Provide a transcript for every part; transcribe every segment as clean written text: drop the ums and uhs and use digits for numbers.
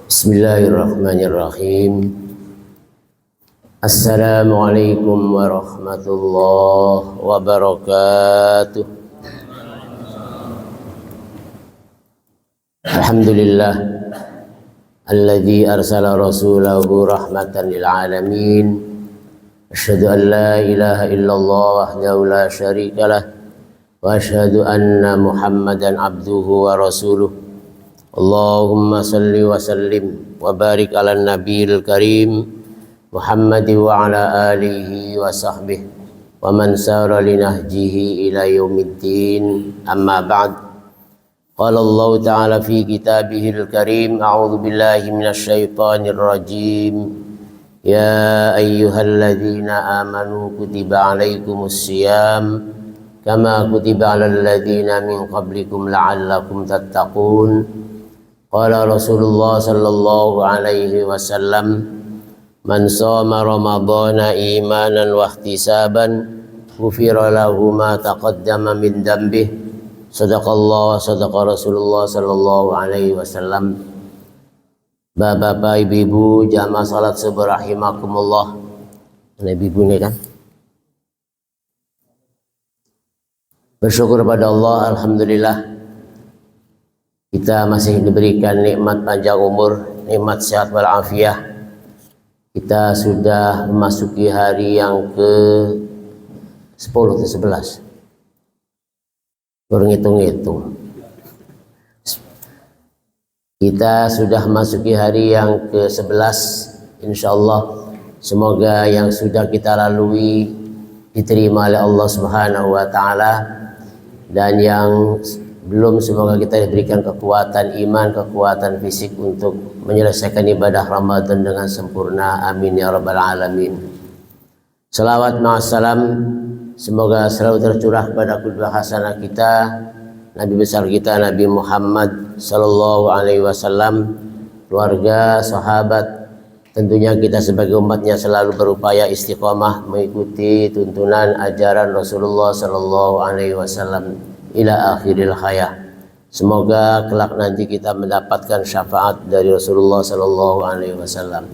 Bismillahirrahmanirrahim. Assalamualaikum warahmatullahi wabarakatuh. Alhamdulillah alladzi arsala rasulahu rahmatan lil alamin. Asyhadu an la ilaha illallah wahdahu la syarikalah wa asyhadu anna Muhammadan abduhu wa rasuluh. Allahumma salli wa sallim wa barik ala nabiyil karim Muhammad wa ala alihi wa sahbihi wa man sara li nahjihi ila yaumiddin. Amma ba'd. Qala Allah ta'ala fi kitabihil karim, a'udzu billahi minasy syaithanir rajim. Ya ayyuhalladzina amanu kutiba alaikumus syiyam kama kutiba alal ladzina min qablikum la'allakum tattaqun. Qala Rasulullah sallallahu alaihi wasallam, man shoma ramadhana imanan wa ihtisaban ghufira lahu ma taqaddama min dhanbihi. Sadaqallah wa sadaqa Rasulullah sallallahu alaihi wasallam. Bapak-bapak, ibu-ibu, jamaah salat subuh rahimakumullah. Ini ibu ini kan? Bersyukur pada Allah, alhamdulillah. Kita masih diberikan nikmat panjang umur, nikmat sehat walafiat. Kita sudah memasuki hari yang ke-10 atau 11. Baru ngitung-ngitung. Kita sudah memasuki hari yang ke-11. Insyaallah semoga yang sudah kita lalui diterima oleh Allah Subhanahu wa taala, dan yang belum semoga kita diberikan kekuatan iman, kekuatan fisik untuk menyelesaikan ibadah Ramadan dengan sempurna. Amin ya rabbal alamin. Salawat ma'assalam semoga selalu tercurah kepada qudwah hasanah kita, Nabi besar kita Nabi Muhammad sallallahu alaihi wasallam, keluarga, sahabat. Tentunya kita sebagai umatnya selalu berupaya istiqomah mengikuti tuntunan ajaran Rasulullah sallallahu alaihi wasallam ila akhiril hayah. Semoga kelak nanti kita mendapatkan syafaat dari Rasulullah sallallahu alaihi wasallam.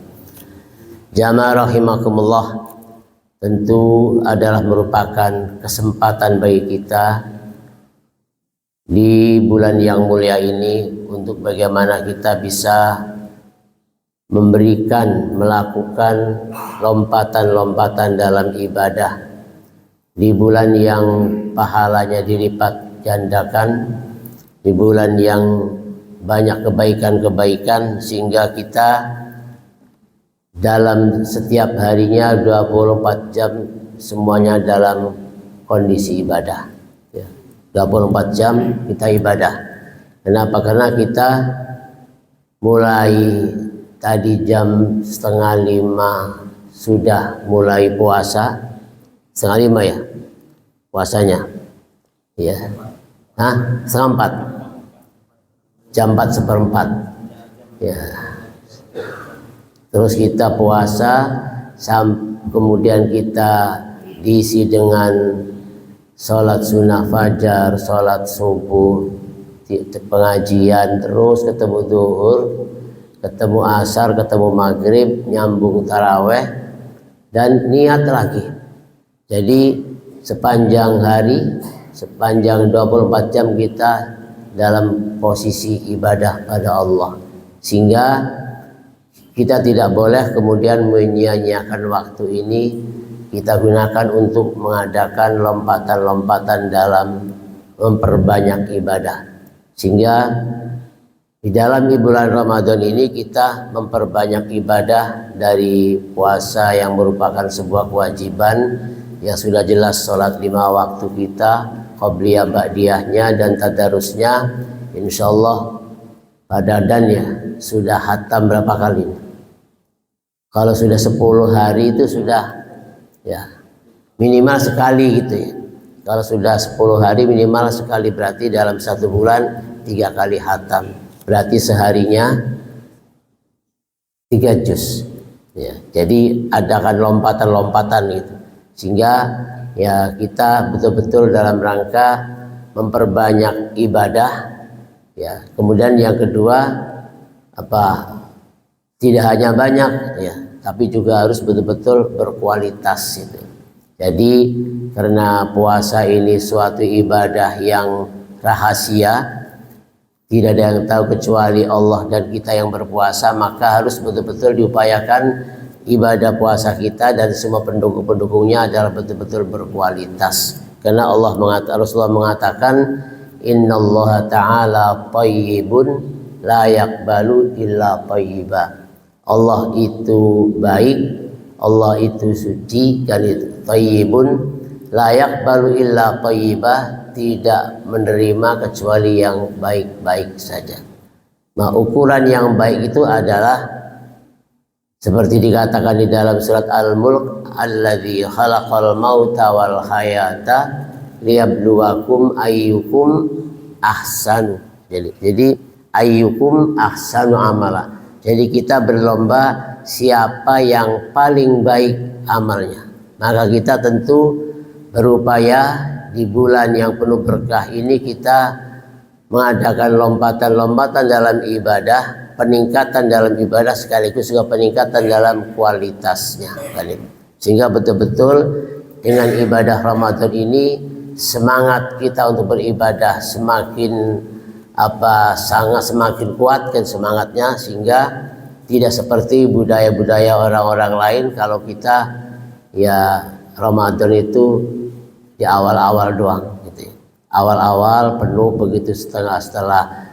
Jamaah rahimakumullah, tentu adalah merupakan kesempatan bagi kita di bulan yang mulia ini untuk bagaimana kita bisa melakukan lompatan-lompatan dalam ibadah di bulan yang pahalanya dilipat gandakan, di bulan yang banyak kebaikan-kebaikan, sehingga kita dalam setiap harinya 24 jam semuanya dalam kondisi ibadah. 24 jam kita ibadah. Kenapa? Karena kita mulai tadi jam 4:30 sudah mulai puasa. 4:30 ya puasanya, ya. 3:30, jam 4:04, ya. Terus kita puasa, kemudian kita diisi dengan sholat sunnah fajar, sholat subuh, pengajian, terus ketemu duhur, ketemu asar, ketemu maghrib, nyambung taraweh, dan niat lagi. Jadi sepanjang hari, sepanjang 24 jam kita dalam posisi ibadah pada Allah, sehingga kita tidak boleh kemudian menyia-nyiakan waktu ini. Kita gunakan untuk mengadakan lompatan-lompatan dalam memperbanyak ibadah, sehingga di dalam bulan Ramadan ini kita memperbanyak ibadah. Dari puasa yang merupakan sebuah kewajiban yang sudah jelas, sholat 5 waktu kita, qobliyah ba'diyahnya dan tadarusnya, insyaallah pada dannya sudah hatam berapa kali? Kalau sudah 10 hari itu sudah, ya, minimal sekali gitu ya. Kalau sudah 10 hari minimal sekali, berarti dalam 1 bulan 3 kali hatam, berarti seharinya 3 juz, ya. Jadi adakan lompatan-lompatan gitu, sehingga ya kita betul-betul dalam rangka memperbanyak ibadah, ya. Kemudian yang kedua apa, tidak hanya banyak ya, tapi juga harus betul-betul berkualitas itu. Jadi karena puasa ini suatu ibadah yang rahasia, tidak ada yang tahu kecuali Allah dan kita yang berpuasa, maka harus betul-betul diupayakan ibadah puasa kita dan semua pendukung-pendukungnya adalah betul-betul berkualitas. Karena Rasulullah mengatakan, innallaha ta'ala thayyibun la yaqbalu illa thayyiba. Allah itu baik, Allah itu suci, dan itu thayyibun la yaqbalu illa thayyibah, tidak menerima kecuali yang baik-baik saja. Nah, ukuran yang baik itu adalah seperti dikatakan di dalam surat Al-Mulk, alladzi khalaqal mauta wal hayata liyabluwakum ayyukum ahsanu. Jadi ayyukum ahsanu amala. Jadi kita berlomba siapa yang paling baik amalnya. Maka kita tentu berupaya di bulan yang penuh berkah ini kita mengadakan lompatan-lompatan dalam ibadah, peningkatan dalam ibadah sekaligus juga peningkatan dalam kualitasnya. Sehingga betul-betul dengan ibadah Ramadan ini semangat kita untuk beribadah semakin semakin kuatkan semangatnya, sehingga tidak seperti budaya-budaya orang-orang lain. Kalau kita ya Ramadan itu di awal-awal doang gitu ya. Awal-awal penuh, begitu setelah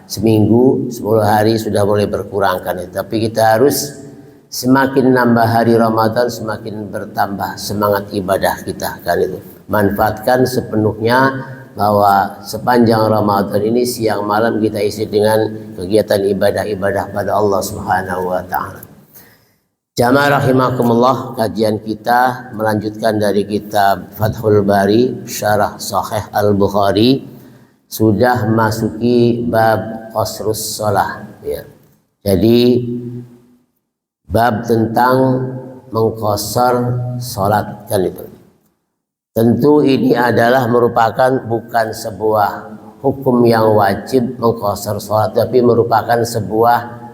seminggu 10 hari sudah mulai berkurangkan ya. Tapi kita harus semakin nambah hari Ramadan semakin bertambah semangat ibadah kita kan itu. Manfaatkan sepenuhnya bahwa sepanjang Ramadan ini siang malam kita isi dengan kegiatan ibadah-ibadah pada Allah Subhanahu wa taala. Jamaah rahimakumullah, kajian kita melanjutkan dari kitab Fathul Bari Syarah Sahih Al-Bukhari, sudah masuki bab qasrus shalah ya. Jadi bab tentang mengqasar salat kan itu. Tentu ini adalah merupakan bukan sebuah hukum yang wajib mengqasar salat, tapi merupakan sebuah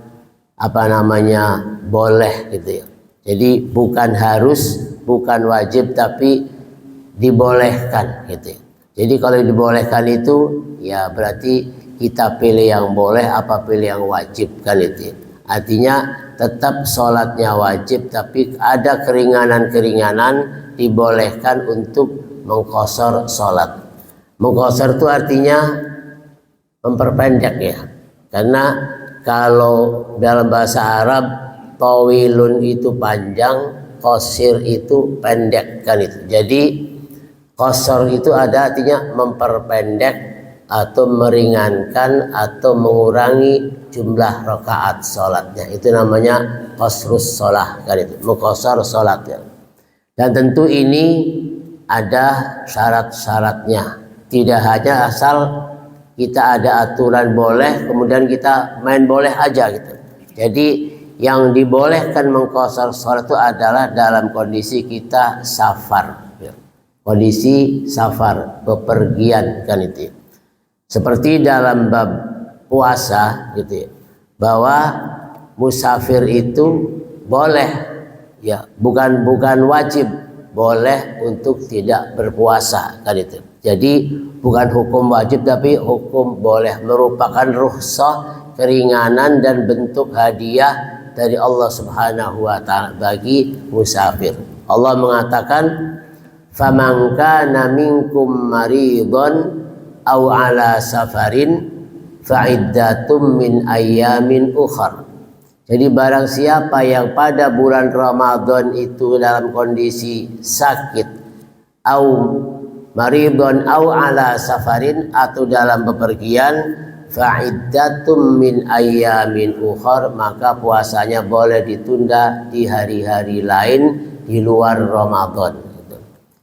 boleh gitu ya. Jadi bukan harus, bukan wajib, tapi dibolehkan gitu ya. Jadi kalau dibolehkan itu ya berarti kita pilih yang boleh apa pilih yang wajib kan itu ya. Artinya tetap sholatnya wajib, tapi ada keringanan-keringanan dibolehkan untuk mengqasar sholat. Mengqasar itu artinya memperpendek ya. Karena kalau dalam bahasa Arab tawilun itu panjang, qasir itu pendek kan itu. Jadi qasar itu ada artinya memperpendek atau meringankan atau mengurangi jumlah rakaat sholatnya. Itu namanya qasrus shalah kan itu, mengqasar sholatnya. Dan tentu ini ada syarat-syaratnya. Tidak hanya asal kita ada aturan boleh kemudian kita main boleh aja gitu. Jadi yang dibolehkan mengqasar sholat itu adalah dalam kondisi kita safar ya. Kondisi safar, bepergian kan itu. Seperti dalam bab puasa gitu ya, bahwa musafir itu boleh ya, bukan wajib, boleh untuk tidak berpuasa kan itu. Jadi bukan hukum wajib tapi hukum boleh, merupakan rukhsah, keringanan dan bentuk hadiah dari Allah Subhanahu wa taala bagi musafir. Allah mengatakan, "Faman kana minkum maridun aw ala safarin fa'iddatum min ayyamin ukhar." Jadi barang siapa yang pada bulan Ramadan itu dalam kondisi sakit, au maridun au ala safarin, atau dalam bepergian, fa'iddatum min ayyamin ukhar, maka puasanya boleh ditunda di hari-hari lain di luar Ramadan.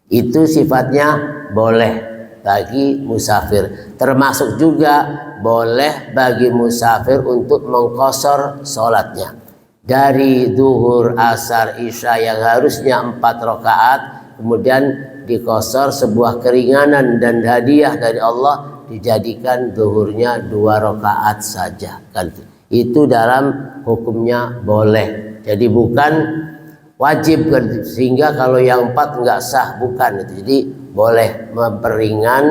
Itu sifatnya boleh bagi musafir. Termasuk juga boleh bagi musafir untuk mengqasar sholatnya. Dari zuhur, asar, isya yang harusnya 4 rakaat, kemudian diqasar sebuah keringanan dan hadiah dari Allah, dijadikan zuhurnya 2 rakaat saja kan. Itu dalam hukumnya boleh. Jadi bukan wajib, sehingga kalau yang 4 nggak sah, bukan. Jadi boleh memperingan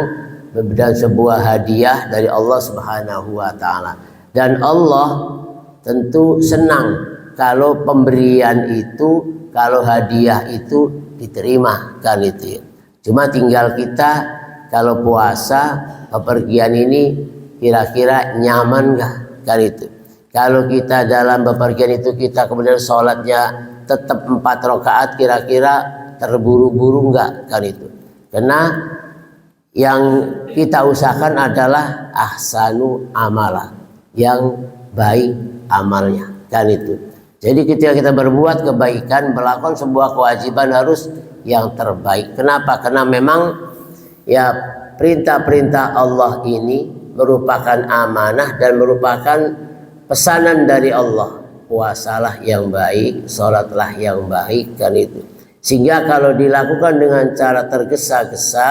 dan sebuah hadiah dari Allah Subhanahu wa taala. Dan Allah tentu senang kalau pemberian itu, kalau hadiah itu diterima kan itu. Cuma tinggal kita kalau puasa bepergian ini kira-kira nyaman nggak kan itu. Kalau kita dalam bepergian itu kita kemudian sholatnya tetap 4 rakaat, kira-kira terburu-buru nggak kan itu. Karena yang kita usahakan adalah ahsanu amala, yang baik amalnya kan itu. Jadi ketika kita berbuat kebaikan, melakukan sebuah kewajiban harus yang terbaik. Kenapa? Karena memang ya perintah-perintah Allah ini merupakan amanah dan merupakan pesanan dari Allah. Puasalah yang baik, sholatlah yang baik kan itu. Sehingga kalau dilakukan dengan cara tergesa-gesa,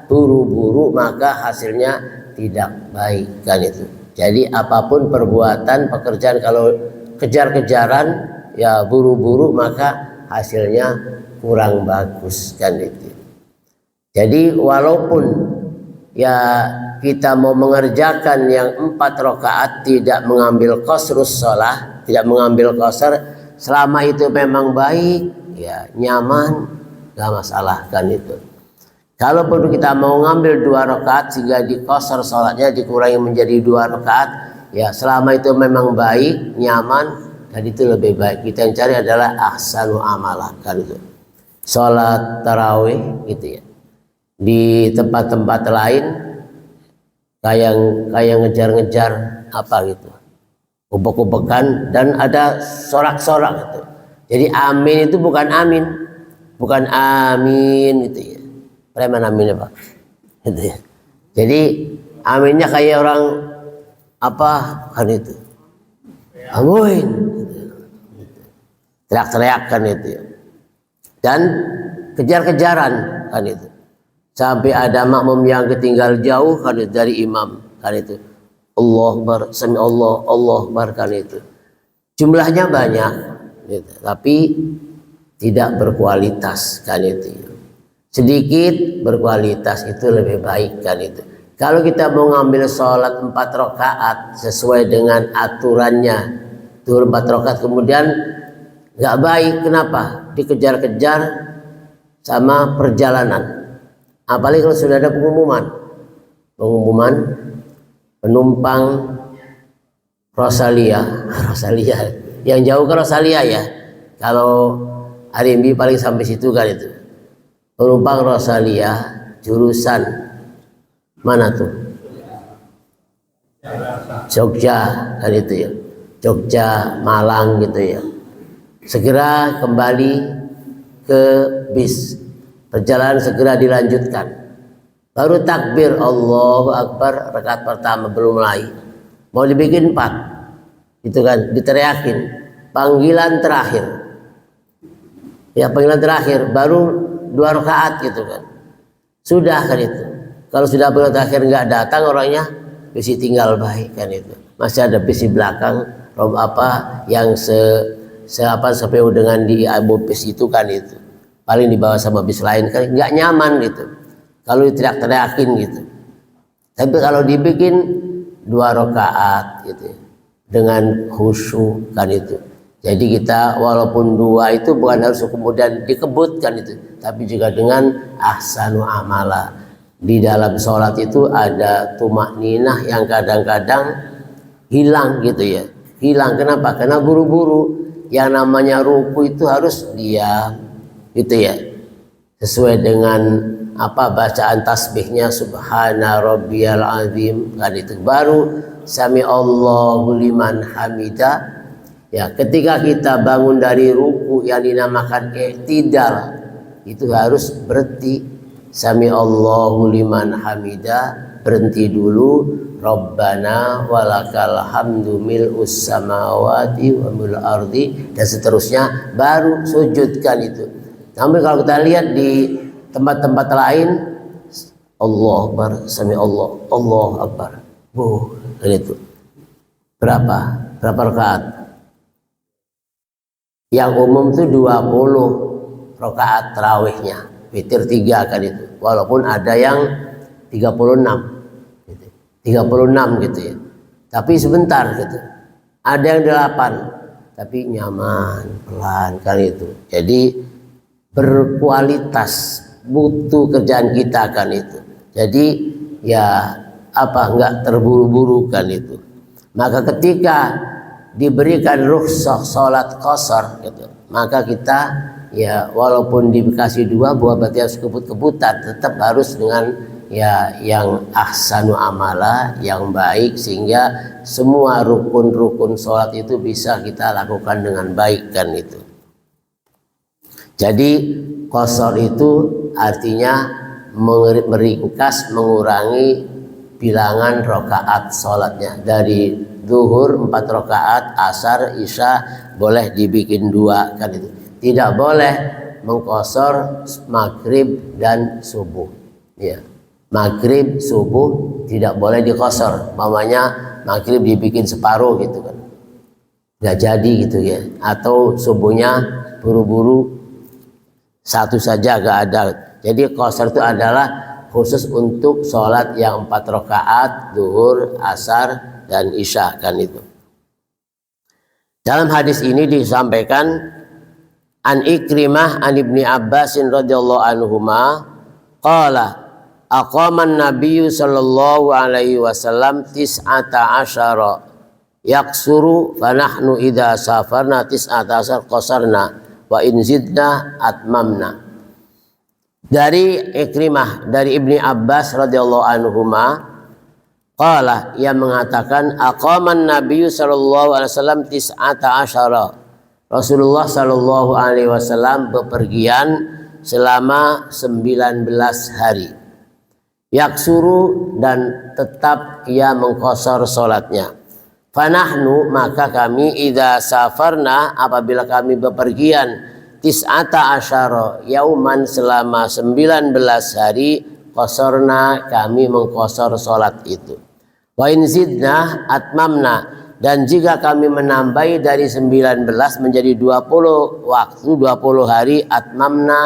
buru-buru, maka hasilnya tidak baik kan itu. Jadi apapun perbuatan, pekerjaan kalau kejar-kejaran, ya buru-buru, maka hasilnya kurang bagus kan itu. Jadi walaupun ya kita mau mengerjakan yang 4 rakaat, tidak mengambil qasrus shalah, tidak mengambil qasar, selama itu memang baik, ya nyaman, gak masalah kan itu. Kalaupun kita mau ngambil 2 rakaat sehingga di qasar sholatnya dikurangi menjadi 2 rakaat, ya selama itu memang baik, nyaman, dan itu lebih baik. Kita yang cari adalah ahsanu amalah kan itu. Sholat tarawih gitu ya. Di tempat-tempat lain kayak ngejar-ngejar apa gitu, ubek-ubekan, dan ada sorak-sorak gitu. Jadi amin itu bukan amin, bukan amin gitu ya. Preman aminnya Pak gitu ya. Jadi aminnya kayak orang apa kan itu, amin gitu. Teriak-teriak kan itu ya. Dan kejar-kejaran kan itu. Sampai ada makmum yang ketinggal jauh kan itu dari imam kan itu. Allah Akbar, sami Allah Akbar kan itu. Jumlahnya banyak gitu, tapi tidak berkualitas kan itu. Sedikit berkualitas itu lebih baik kan itu. Kalau kita mau ngambil sholat 4 rakaat sesuai dengan aturannya, tur 4 rakaat kemudian nggak baik, kenapa? Dikejar-kejar sama perjalanan. Apalagi kalau sudah ada pengumuman penumpang Rosalia yang jauh ke Rosalia ya. Kalau hari ini paling sampai situ kan itu. Penumpang Rosalia jurusan mana tuh? Jogja kan itu ya. Jogja, Malang gitu ya. Segera kembali ke bis. Perjalanan segera dilanjutkan. Baru takbir Allahu Akbar, rakaat pertama belum mulai. Mau dibikin 4. Itu kan diteriakin. Panggilan terakhir. Ya panggilan terakhir baru 2 rakaat gitu kan. Sudah kan itu. Kalau sudah panggilan terakhir nggak datang orangnya, bis tinggal baik kan itu. Masih ada bis di belakang yang sepeu dengan di abu bis itu kan itu. Paling dibawa sama bis lain kan nggak nyaman gitu. Kalau teriak-teriakin gitu. Tapi kalau dibikin 2 rakaat gitu dengan khusyuk kan itu. Jadi kita walaupun 2 itu bukan harus kemudian dikebutkan itu, tapi juga dengan ahsanu amala. Di dalam sholat itu ada tumakninah yang kadang-kadang hilang gitu ya. Hilang kenapa? Karena buru-buru. Yang namanya ruku itu harus diam gitu ya, sesuai dengan apa bacaan tasbihnya subhana rabbiyal azim kan itu, baru sami Allahu liman hamida. Ya ketika kita bangun dari ruku yang dinamakan i'tidal itu harus berhenti, sami Allahu liman hamida, berhenti dulu, rabbana walakal hamdu mil'us samawati wa mil ardi, dan seterusnya, baru sujudkan itu. Namun kalau kita lihat di tempat-tempat lain, Allah Akbar, sami Allah Akbar, kan itu. Berapa rakaat? Yang umum itu 20 rakaat tarawihnya, witir 3 kan itu. Walaupun ada yang 36 gitu. 36 gitu ya. Tapi sebentar gitu. Ada yang 8 tapi nyaman, pelan kan itu. Jadi berkualitas, butuh kerjaan kita kan itu. Jadi ya enggak terburu-buru kan itu. Maka ketika diberikan rukhsah sholat qashar gitu, maka kita ya walaupun dikasih 2 buah berarti harus kebut-kebutan, tetap harus dengan ya yang ahsanu amala, yang baik, sehingga semua rukun-rukun sholat itu bisa kita lakukan dengan baik kan itu. Jadi qashar itu artinya meringkas, mengurangi bilangan rakaat sholatnya. Dari zuhur 4 rakaat, asar, isya boleh dibikin 2 kan itu. Tidak boleh mengqashar maghrib dan subuh ya. Maghrib, subuh tidak boleh diqashar. Mamanya maghrib dibikin separuh gitu kan, nggak jadi gitu ya. Atau subuhnya buru-buru satu saja nggak ada. Jadi qashar itu adalah khusus untuk sholat yang 4 rakaat, zuhur, asar, dan isya kan itu. Dalam hadis ini disampaikan an Ikrimah an Ibni Abbasin radhiyallahu anhuma qala aqaman nabiyyu sallallahu alaihi wasallam 19 yaksuru fa nahnu idza safarna 19 qasarna wa in zidna atmamna. Dari Ikrimah dari Ibni Abbas radhiyallahu anhuma qala, ia mengatakan aqaman nabiyyu sallallahu alaihi wasallam 19. Rasulullah sallallahu alaihi wasallam bepergian selama 19 hari. Yaksuru, dan tetap ia mengqashar salatnya. Fanahnu, maka kami idza safarna, apabila kami bepergian 19 yauman, selama 19 hari, qasharna, kami mengqashar salat itu. Wa in zidna atmamna, dan jika kami menambahi dari 19 menjadi 20 waktu, 20 hari, atmamna,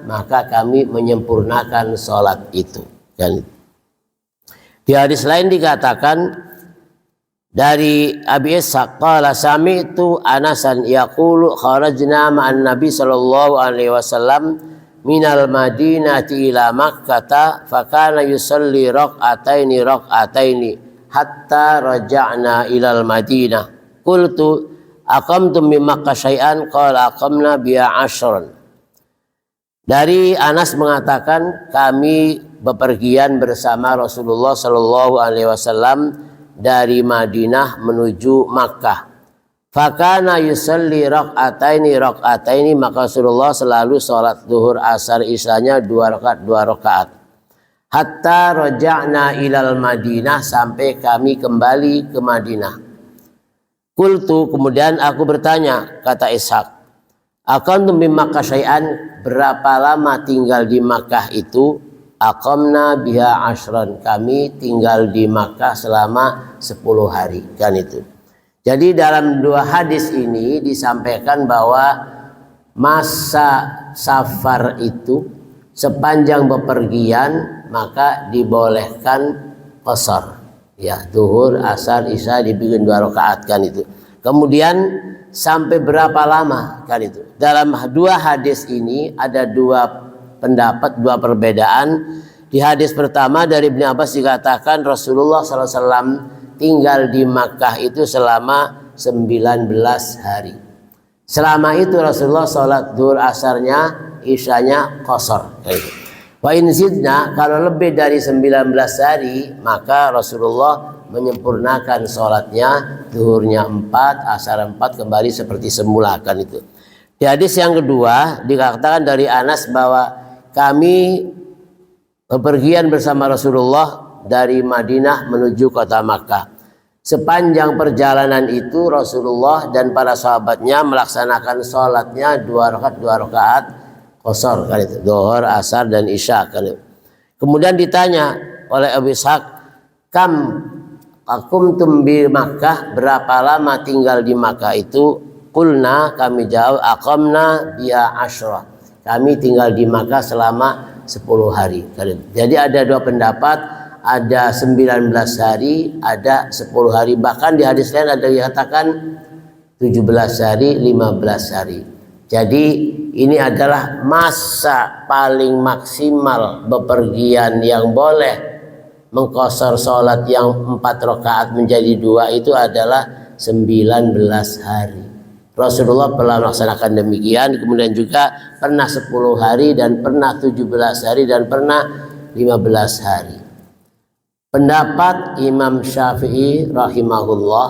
maka kami menyempurnakan salat itu. Dan di hadis lain dikatakan dari Abi Ishaq qala sami'tu Anasan yaqulu kharajna ma'an Nabi sallallahu alaihi wasallam minal Madinati ila Makkah fa kana yusalli raq'ataini hatta raja'na ilal Madinah. Qultu aqamtum min Makkah syai'an qala aqamna biha 'ashran. Dari Anas mengatakan kami bepergian bersama Rasulullah sallallahu alaihi wasallam dari Madinah menuju Makkah. Fakana yusalli raq'ataini, maka Rasulullah selalu sholat zuhur, asar, isyanya 2 rakaat. Hatta raja'na ilal Madinah, sampai kami kembali ke Madinah. Qultu, kemudian aku bertanya, kata Ishaq, akantum min Makkah syai'an, berapa lama tinggal di Makkah itu? Aqamna biha 'ashran, kami tinggal di Makkah selama 10 hari kan itu. Jadi dalam 2 hadis ini disampaikan bahwa masa safar itu sepanjang bepergian maka dibolehkan qashar ya, zuhur, asar, isya dibikin 2 rakaat kan itu. Kemudian sampai berapa lama kan itu. Dalam 2 hadis ini ada 2 pendapat, 2 perbedaan. Di hadis pertama dari Ibnu Abbas dikatakan Rasulullah SAW tinggal di Makkah itu selama 19 hari. Selama itu Rasulullah sholat zuhur, asarnya, isyanya qashar. Wa in zidna, kalau lebih dari 19 hari maka Rasulullah menyempurnakan sholatnya, zuhurnya 4, asar 4, kembali seperti semula kan itu. Di hadis yang kedua dikatakan dari Anas bahwa kami bepergian bersama Rasulullah dari Madinah menuju kota Makkah. Sepanjang perjalanan itu Rasulullah dan para sahabatnya melaksanakan sholatnya 2 rakaat qashar kan itu, zuhur, asar, dan isya kan itu. Kemudian ditanya oleh Abu Ishaq, kam Aqumtum bi Makkah, berapa lama tinggal di Makkah itu? Qulna, kami jawab, aqamna biha asyra, kami tinggal di Makkah selama 10 hari. Jadi ada dua pendapat, ada 19 hari, ada 10 hari. Bahkan di hadis lain ada yang dikatakan 17 hari, 15 hari. Jadi ini adalah masa paling maksimal bepergian yang boleh mengqashar sholat yang 4 rakaat menjadi 2 itu adalah 19 hari. Rasulullah pernah melaksanakan demikian, kemudian juga pernah 10 hari dan pernah 17 hari dan pernah 15 hari. Pendapat Imam Syafi'i rahimahullah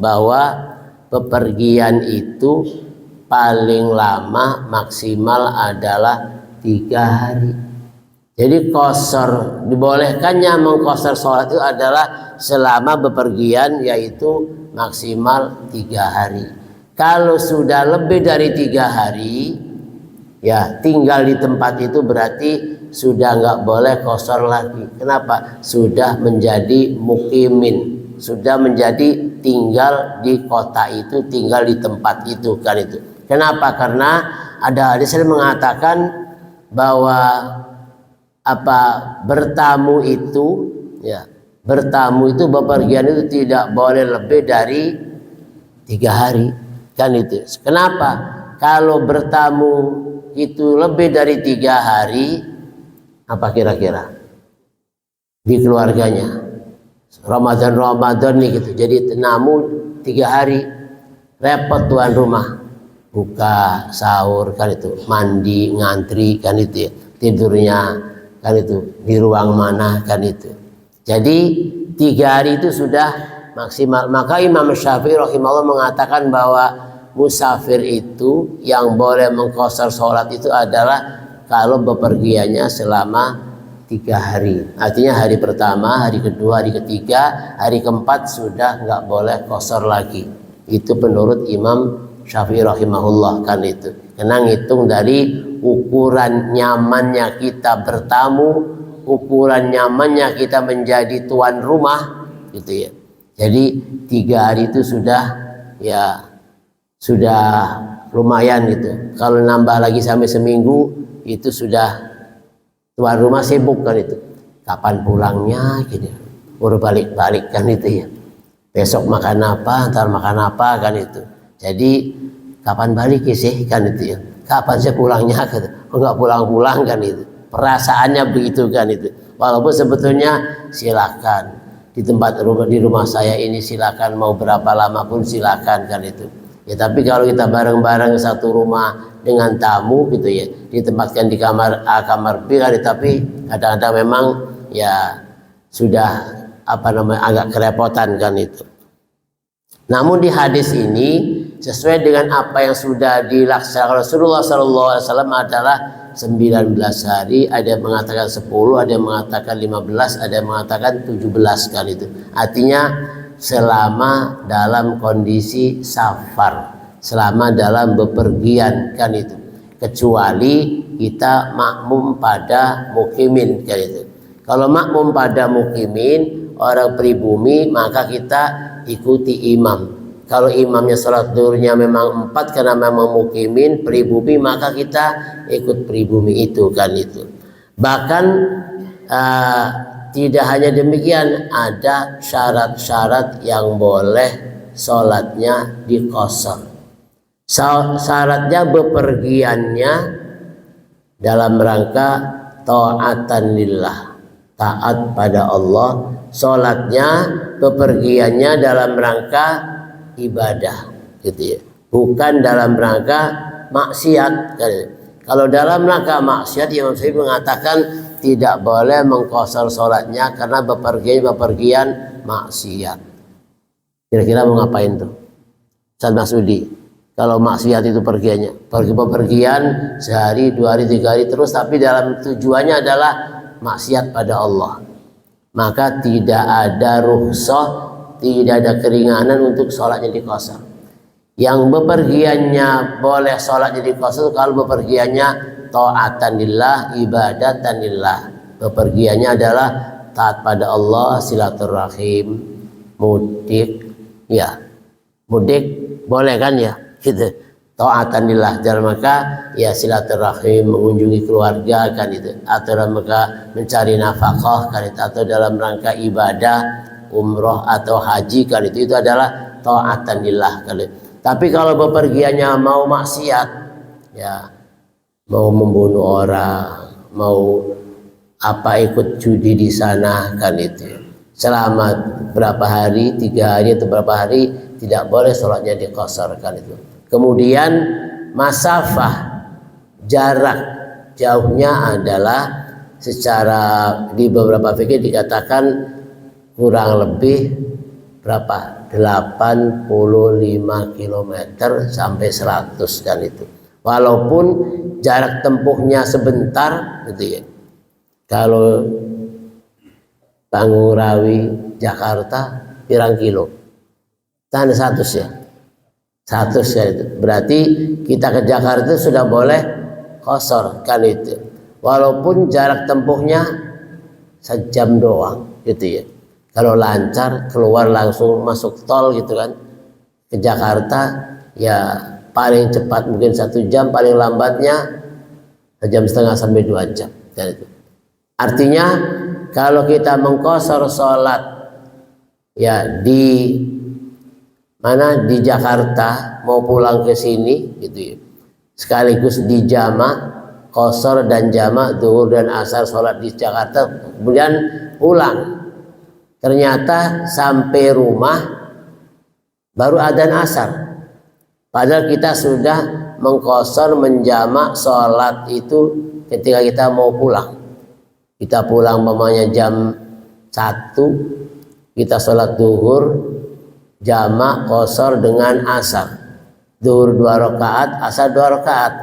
bahwa bepergian itu paling lama maksimal adalah 3 hari. Jadi qashar, dibolehkannya mengqashar sholat itu adalah selama bepergian, yaitu maksimal 3 hari. Kalau sudah lebih dari 3 hari, ya tinggal di tempat itu berarti sudah nggak boleh qashar lagi. Kenapa? Sudah menjadi mukimin, sudah menjadi tinggal di kota itu, tinggal di tempat itu kan itu. Kenapa? Karena ada hadis yang mengatakan bahwa bertamu itu, ya, bertamu itu bepergian itu tidak boleh lebih dari 3 hari kan itu. Kenapa? Kalau bertamu itu lebih dari 3 hari, apa kira-kira di keluarganya Ramadan nih gitu, jadi tamu 3 hari, repot tuan rumah, buka sahur kan itu, mandi ngantri kan itu ya, tidurnya kan itu di ruang mana kan itu. Jadi 3 hari itu sudah maksimal. Maka Imam Syafi'i rahimahullah mengatakan bahwa musafir itu yang boleh mengqashar sholat itu adalah kalau bepergiannya selama 3 hari. Artinya hari pertama, hari kedua, hari ketiga, hari keempat sudah nggak boleh qashar lagi. Itu menurut Imam Syafi'i rahimahullah kan itu. Karena ngitung dari ukuran nyamannya kita bertamu, ukuran nyamannya kita menjadi tuan rumah gitu ya. Jadi 3 hari itu sudah, ya sudah lumayan gitu. Kalau nambah lagi sampai seminggu itu sudah tuan rumah sibuk kan itu. Kapan pulangnya gitu, baru balik-balik kan itu ya. Besok makan apa, ntar makan apa kan itu. Jadi kapan balik ya sih kan itu ya. Kapan saya pulangnya gitu. Enggak pulang-pulang kan itu. Perasaannya begitu kan itu. Walaupun sebetulnya silakan di tempat rumah, di rumah saya ini silakan mau berapa lama pun silakan kan itu. Ya tapi kalau kita bareng-bareng satu rumah dengan tamu gitu ya, ditempatkan di kamar A, kamar B kan, tapi kadang-kadang memang ya sudah agak kerepotan kan itu. Namun di hadis ini sesuai dengan apa yang sudah dilaksanakan Rasulullah SAW adalah 19 hari, ada yang mengatakan 10, ada yang mengatakan 15, ada yang mengatakan 17 kan itu. Artinya selama dalam kondisi safar, selama dalam bepergian kan itu, kecuali kita makmum pada mukimin kan itu. Kalau makmum pada mukimin, orang pribumi, maka kita ikuti imam. Kalau imamnya sholat zuhurnya memang 4 karena memang mukimin pribumi, maka kita ikut pribumi itu kan itu. Bahkan tidak hanya demikian, ada syarat-syarat yang boleh sholatnya diqashar. Syaratnya bepergiannya dalam rangka ta'atan lillah, taat pada Allah. Sholatnya bepergiannya dalam rangka ibadah gitu ya, bukan dalam rangka maksiat. Kalau dalam rangka maksiat, Imam Syafi'i mengatakan tidak boleh mengqashar sholatnya karena bepergian maksiat. Kira-kira mau ngapain tuh Ustaz Masudi? Kalau maksiat itu pergiannya, bepergian sehari, 2 hari, 3 hari terus, tapi dalam tujuannya adalah maksiat pada Allah, maka tidak ada rukhsah, tidak ada keringanan untuk sholatnya diqashar. Yang bepergiannya boleh sholatnya diqashar kalau bepergiannya ta'atan lillah, ibadatan lillah. Bepergiannya adalah taat pada Allah, silaturahim, mudik, ya mudik boleh kan ya, gitu. Ta'atan lillah, dalam maka ya silaturahim, mengunjungi keluarga kan itu, atau dalam maka mencari nafkah kan itu, atau dalam rangka ibadah umroh atau haji kan itu adalah ta'atan lillah kan itu. Tapi kalau bepergiannya mau maksiat, ya mau membunuh orang, mau apa ikut judi di sana kan itu, selama berapa hari, 3 hari atau berapa hari tidak boleh sholatnya dikosarkan itu. Kemudian masafah, jarak jauhnya adalah secara di beberapa fikih dikatakan kurang lebih berapa, 85 km sampai 100 kan itu. Walaupun jarak tempuhnya sebentar gitu ya. Kalau Pangurawi Jakarta pirang kilo? Tan 100 ya. 100 ya itu. Berarti kita ke Jakarta itu sudah boleh qashar kan itu. Walaupun jarak tempuhnya sejam doang gitu ya. Kalau lancar keluar langsung masuk tol gitu kan ke Jakarta, ya paling cepat mungkin 1 jam, paling lambatnya 1,5 jam sampai 2 jam kan itu. Artinya kalau kita mengqashar sholat ya di mana, di Jakarta mau pulang ke sini gitu ya, sekaligus di jamak qashar dan jamak zuhur dan asar sholat di Jakarta, kemudian pulang, ternyata sampai rumah baru adzan asar, padahal kita sudah mengqashar menjamak sholat itu ketika kita mau pulang. Kita pulang mamanya jam 1, kita sholat zuhur jamak qashar dengan asar, zuhur 2 rakaat, asar 2 rakaat,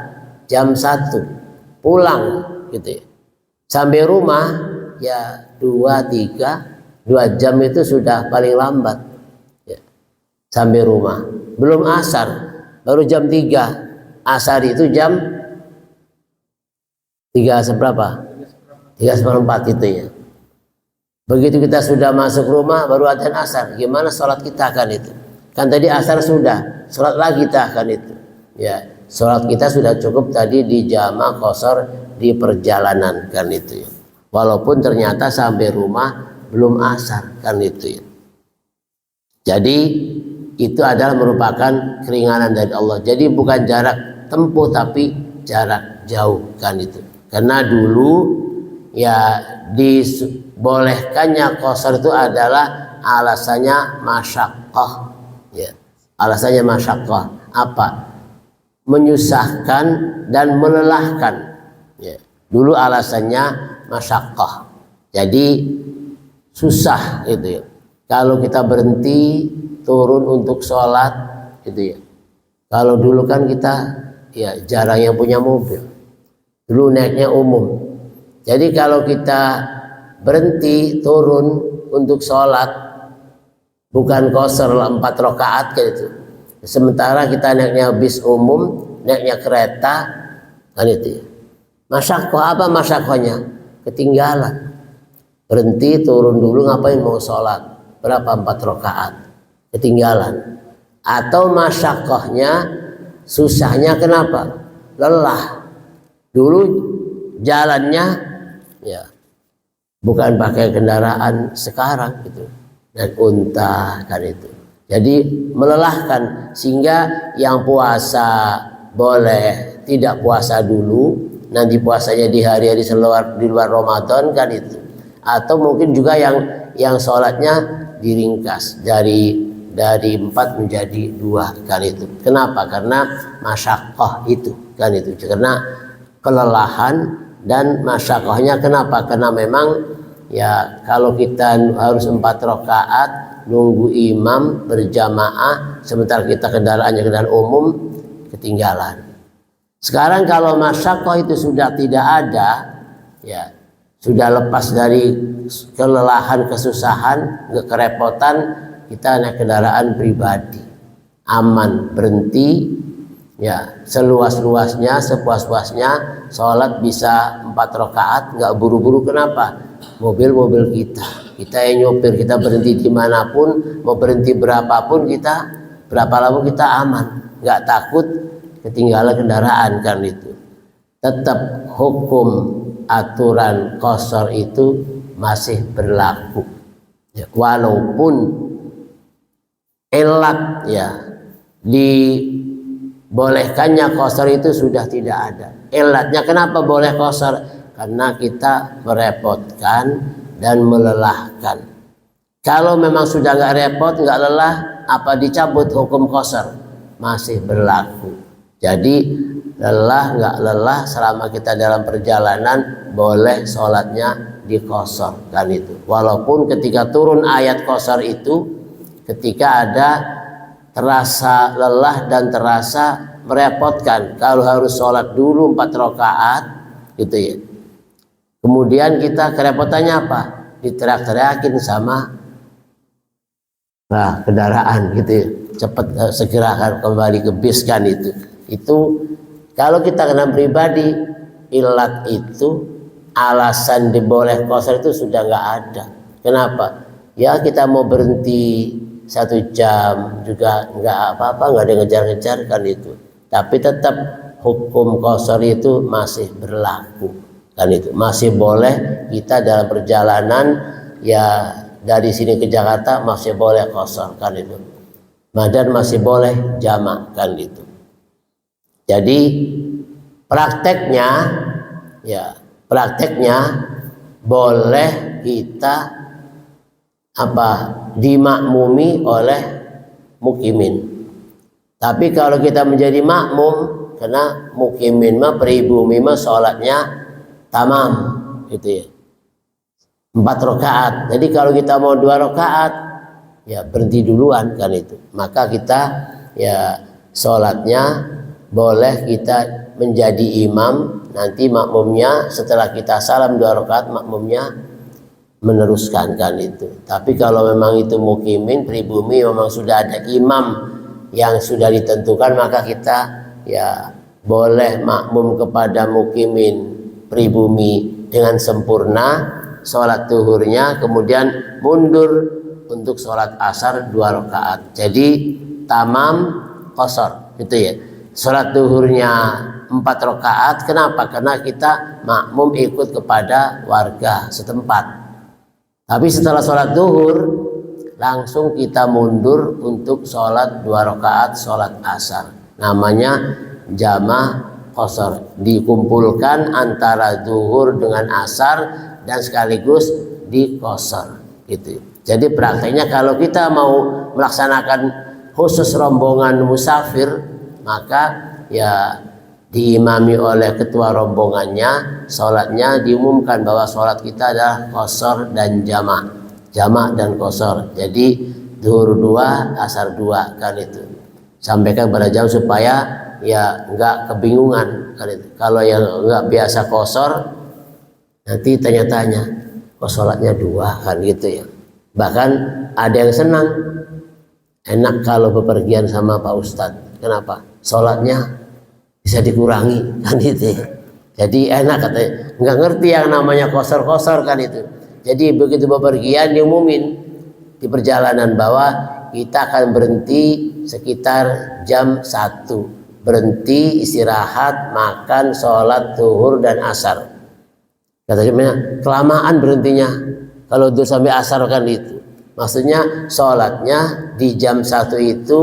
jam 1 pulang gitu ya. Sampai rumah ya 2 jam itu sudah paling lambat ya. Sampai rumah belum asar, baru jam 3, asar itu jam 3 seberapa, 3:04 itu ya. Begitu kita sudah masuk rumah baru adzan asar, gimana sholat kita kan itu? Kan tadi asar sudah, sholat lagi kita kan itu. Ya, sholat kita sudah cukup tadi di jamak qashar di perjalanan kan itu ya. Walaupun ternyata sampai rumah belum asar kan itu ya. Jadi itu adalah merupakan keringanan dari Allah. Jadi bukan jarak tempuh tapi jarak jauh kan itu. Karena dulu ya dibolehkannya qashar itu adalah alasannya masyaqqah ya. Alasannya masyaqqah apa? Menyusahkan dan melelahkan ya. Dulu alasannya masyaqqah, jadi susah itu ya. Kalau kita berhenti turun untuk sholat gitu ya. Kalau dulu kan kita ya jarang yang punya mobil, dulu naiknya umum. Jadi kalau kita berhenti turun untuk sholat bukan qashar 4 rakaat gitu. Sementara kita naiknya bis umum, naiknya kereta kan itu ya. Masyaqqah, apa masyaqqahnya? Ketinggalan. Berhenti turun dulu, ngapain mau sholat? Berapa 4 rakaat? Ketinggalan. Atau masyaqqahnya, susahnya kenapa? Lelah. Dulu jalannya ya bukan pakai kendaraan sekarang gitu, dan unta kan itu, jadi melelahkan sehingga yang puasa boleh tidak puasa dulu, nanti puasanya di hari-hari di luar Ramadan kan itu, atau mungkin juga yang sholatnya diringkas dari 4 menjadi 2 kan itu. Kenapa? Karena masyaqqah itu kan itu, karena kelelahan dan masyaqqahnya. Kenapa? Karena memang ya kalau kita harus 4 rakaat nunggu imam berjamaah, sementara kita kendaraannya umum, ketinggalan. Sekarang kalau masyaqqah itu sudah tidak ada ya, sudah lepas dari kelelahan, kesusahan, kerepotan, kita naik kendaraan pribadi, aman, berhenti ya seluas-luasnya, sepuas-puasnya, sholat bisa 4 rakaat, nggak buru-buru. Kenapa? Mobil-mobil kita Kita yang nyopir, kita berhenti dimanapun, mau berhenti berapapun kita, berapa lama kita aman, nggak takut ketinggalan kendaraan kan itu. Tetap hukum aturan qashar itu masih berlaku, ya, walaupun elat ya dibolehkannya qashar itu sudah tidak ada. Elatnya kenapa boleh qashar? Karena kita merepotkan dan melelahkan. Kalau memang sudah nggak repot, nggak lelah, apa dicabut hukum qashar? Masih berlaku. Jadi lelah nggak lelah, selama kita dalam perjalanan boleh sholatnya diqashar kan itu. Walaupun ketika turun ayat qashar itu, ketika ada terasa lelah dan terasa merepotkan, kalau harus sholat dulu 4 rakaat gitu ya. Kemudian kita kerepotannya apa? Diteriak-teriakin sama kendaraan gitu ya. Cepat segera kembali ke bis kan itu. Itu kalau kita kena pribadi, ilat itu, alasan diboleh qashar itu sudah nggak ada. Kenapa? Ya kita mau berhenti 1 jam juga nggak apa-apa, nggak ada ngejar-ngejar kan itu. Tapi tetap hukum qashar itu masih berlaku kan itu. Masih boleh kita dalam perjalanan ya dari sini ke Jakarta masih boleh qashar kan itu. Dan masih boleh jamak kan itu. Jadi prakteknya boleh kita dimakmumi oleh mukimin. Tapi kalau kita menjadi makmum, karena mukimin mah pribumi mah sholatnya tamam gitu ya, 4 rakaat. Jadi kalau kita mau 2 rakaat ya berhenti duluan kan itu. Maka kita ya sholatnya boleh kita menjadi imam, nanti makmumnya setelah kita salam 2 rakaat makmumnya meneruskan kan itu. Tapi kalau memang itu mukimin pribumi, memang sudah ada imam yang sudah ditentukan, maka kita ya boleh makmum kepada mukimin pribumi dengan sempurna sholat zuhurnya, kemudian mundur untuk sholat asar 2 rakaat. Jadi tamam qashar gitu ya. Sholat zuhurnya 4 rakaat. Kenapa? Karena kita makmum ikut kepada warga setempat. Tapi setelah sholat zuhur langsung kita mundur untuk sholat 2 rakaat sholat asar. Namanya jamaah qashar. Dikumpulkan antara zuhur dengan asar dan sekaligus di qashar gitu. Jadi prakteknya kalau kita mau melaksanakan khusus rombongan musafir, maka ya diimami oleh ketua rombongannya, sholatnya diumumkan bahwa sholat kita adalah qashar dan jamak dan qashar. Jadi zuhur 2 asar 2 kan itu. Sampaikan pada jam supaya ya enggak kebingungan kan itu. Kalau yang enggak biasa qashar nanti tanya-tanya, kok sholatnya 2 kan gitu ya. Bahkan ada yang senang, enak kalau bepergian sama Pak Ustadz. Kenapa? Sholatnya bisa dikurangi kan itu. Jadi enak katanya, nggak ngerti yang namanya qashar kan itu. Jadi begitu bepergian diumumin di perjalanan bahwa kita akan berhenti sekitar jam 1, berhenti istirahat, makan, sholat zuhur dan asar. Katanya kelamaan berhentinya kalau zuhur sampai asar kan itu. Maksudnya sholatnya di jam 1 itu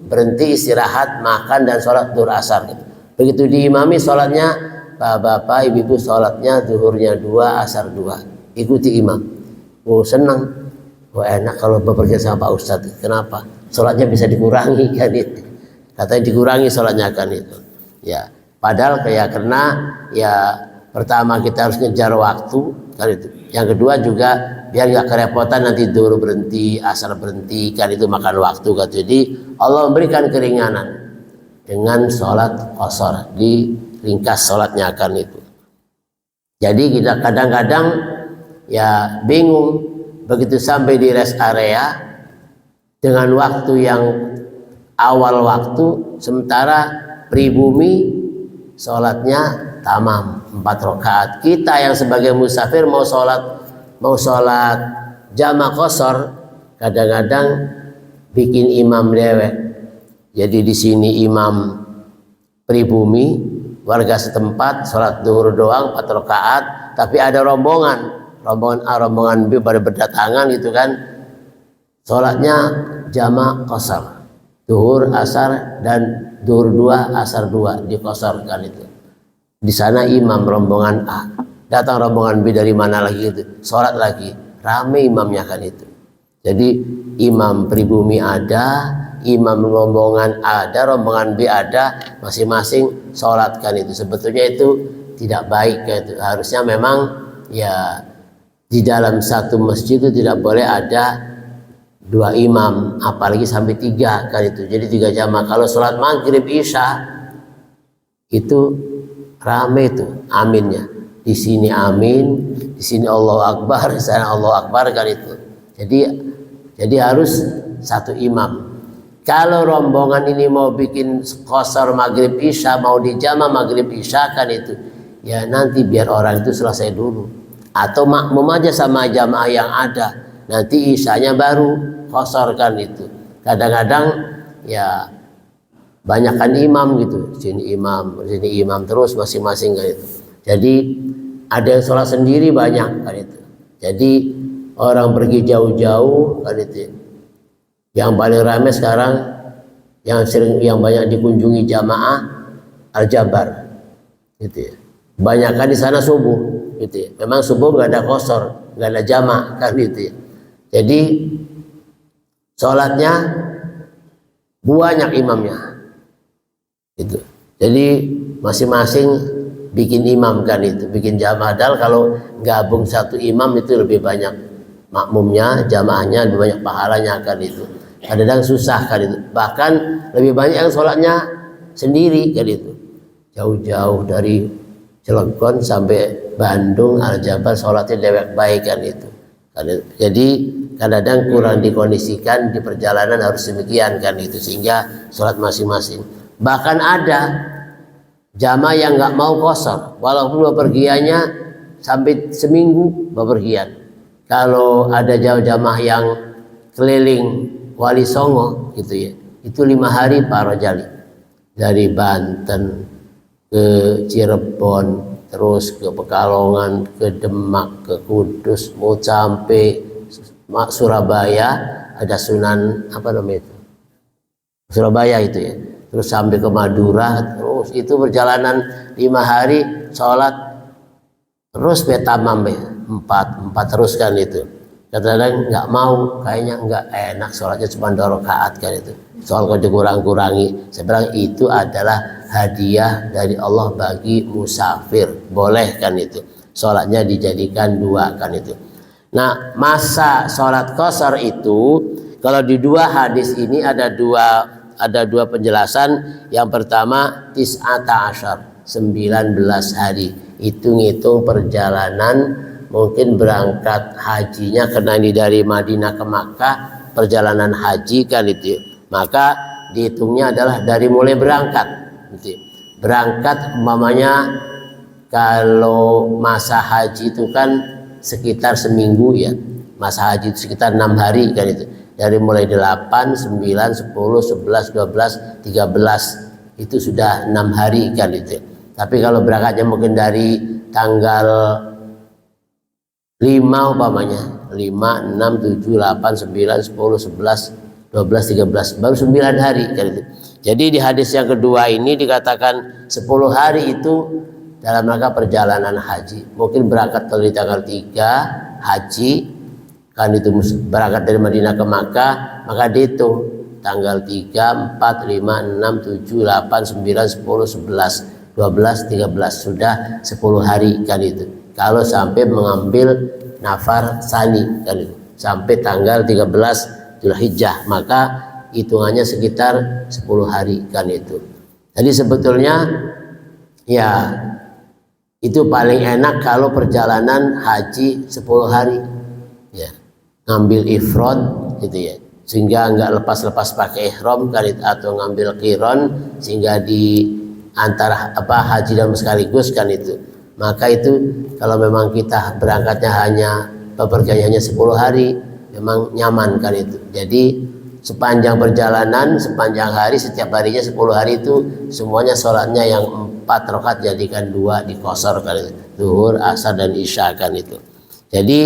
berhenti istirahat, makan dan sholat zuhur asar gitu. Begitu diimami sholatnya, bapak-bapak, ibu-ibu sholatnya zuhurnya 2 asar 2, ikuti imam. Oh senang, oh enak kalau bepergian sama Pak Ustadz. Kenapa? Sholatnya bisa dikurangi kan itu. Katanya dikurangi sholatnya kan itu. Ya, padahal kayak karena ya pertama kita harus ngejar waktu kan itu. Yang kedua juga biar nggak kerepotan nanti zuhur berhenti, asar berhenti kan itu makan waktu kan. Jadi Allah memberikan keringanan dengan sholat qashar, di ringkas sholatnya akan itu. Jadi kita kadang-kadang ya bingung begitu sampai di rest area dengan waktu yang awal waktu, sementara pribumi sholatnya tamam 4 rakaat. Kita yang sebagai musafir mau sholat jamak qashar kadang-kadang bikin imam dewek. Jadi di sini imam pribumi, warga setempat sholat duhur doang 4 rakaat, tapi ada rombongan A, rombongan B pada berdatangan gitu kan, sholatnya jamak qashar, duhur asar dan duhur 2 asar 2 dikosarkan itu. Di sana imam rombongan A, datang rombongan B dari mana lagi itu, sholat lagi, rame imamnya kan itu. Jadi imam pribumi ada, imam rombongan ada, rombongan B ada, masing-masing sholatkan itu. Sebetulnya itu tidak baik gitu. Harusnya memang ya di dalam satu masjid itu tidak boleh ada 2 imam, apalagi sampai 3 kan itu. Jadi 3 jamaah. Kalau sholat maghrib isya itu rame itu aminnya. Di sini amin, di sini Allahu Akbar, di sana Allahu Akbar kan itu. Jadi harus 1 imam. Kalau rombongan ini mau bikin qashar maghrib isya, mau dijama maghrib isya kan itu, ya nanti biar orang itu selesai dulu. Atau makmum aja sama jamaah yang ada, nanti isyanya baru qashar kan itu. Kadang-kadang ya banyakkan imam gitu, sini imam terus masing-masing kan itu. Jadi ada yang sholat sendiri banyak kan itu. Jadi orang pergi jauh-jauh kan itu. Yang paling ramai sekarang yang banyak dikunjungi jamaah Al-Jabar gitu ya. Banyakkan di sana subuh gitu ya. Memang subuh nggak ada qashar, nggak ada jamaah kan gitu ya. Jadi sholatnya banyak imamnya gitu. Jadi masing-masing bikin imam kan itu, bikin jamaah. Padahal kalau gabung 1 imam itu lebih banyak makmumnya, jamaahnya lebih banyak pahalanya kan itu. Kadang-kadang susah kan itu. Bahkan lebih banyak yang sholatnya sendiri kan itu. Jauh-jauh dari Cilegon sampai Bandung Al-Jabar sholatnya dewek baik kan itu. Jadi kadang-kadang kurang dikondisikan di perjalanan harus demikian kan itu, sehingga sholat masing-masing. Bahkan ada jamaah yang nggak mau qashar, walaupun bepergiannya sampai seminggu bepergian. Kalau ada jamaah yang keliling Wali Songo gitu ya, itu 5 hari Pak Rojali, dari Banten ke Cirebon, terus ke Pekalongan, ke Demak, ke Kudus, mau sampai Surabaya, ada Sunan apa namanya itu, Surabaya itu ya, terus sampai ke Madura, terus itu perjalanan 5 hari sholat terus betamam ya, 4 terus kan itu. Kadang-kadang nggak mau, kayaknya nggak enak sholatnya cuma 2 rakaat kan itu, soal kau dikurang-kurangi. Sebenarnya itu adalah hadiah dari Allah bagi musafir, boleh kan itu, sholatnya dijadikan 2 kan itu. Nah, masa sholat qashar itu kalau di 2 hadis ini ada dua penjelasan. Yang pertama tis'ata asyar, 19 hari. Itu ngitung perjalanan, mungkin berangkat hajinya karena ini dari Madinah ke Makkah, perjalanan haji kan itu. Maka dihitungnya adalah dari mulai berangkat gitu. Berangkat umpamanya kalau masa haji itu kan sekitar seminggu ya. Masa haji itu sekitar 6 hari kan itu. Dari mulai 8, 9, 10, 11, 12, 13 itu sudah 6 hari kan itu. Tapi kalau berangkatnya mungkin dari tanggal 5 umpamanya, 5, 6, 7, 8, 9, 10, 11, 12, 13, baru 9 hari kan itu. Jadi di hadis yang kedua ini dikatakan 10 hari itu dalam rangka perjalanan haji. Mungkin berangkat dari tanggal 3 haji kan itu, berangkat dari Madinah ke Makkah, maka dihitung tanggal 3, 4, 5, 6, 7, 8, 9, 10, 11, 12, 13, sudah 10 hari kan itu. Kalau sampai mengambil nafar sani kan itu, sampai tanggal 13 Dzulhijjah, maka hitungannya sekitar 10 hari kan itu. Jadi sebetulnya ya itu paling enak kalau perjalanan haji 10 hari ya, ngambil ifrad gitu ya, sehingga nggak lepas-lepas pakai ihram kan itu, atau ngambil qiron sehingga di antara haji dan sekaligus kan itu. Maka itu kalau memang kita berangkatnya hanya bepergian hanya 10 hari, memang nyaman kan itu. Jadi sepanjang perjalanan, sepanjang hari, setiap harinya 10 hari itu semuanya sholatnya yang 4 rakaat jadikan 2 dikosor kan itu. Zuhur, asar dan isya kan itu. Jadi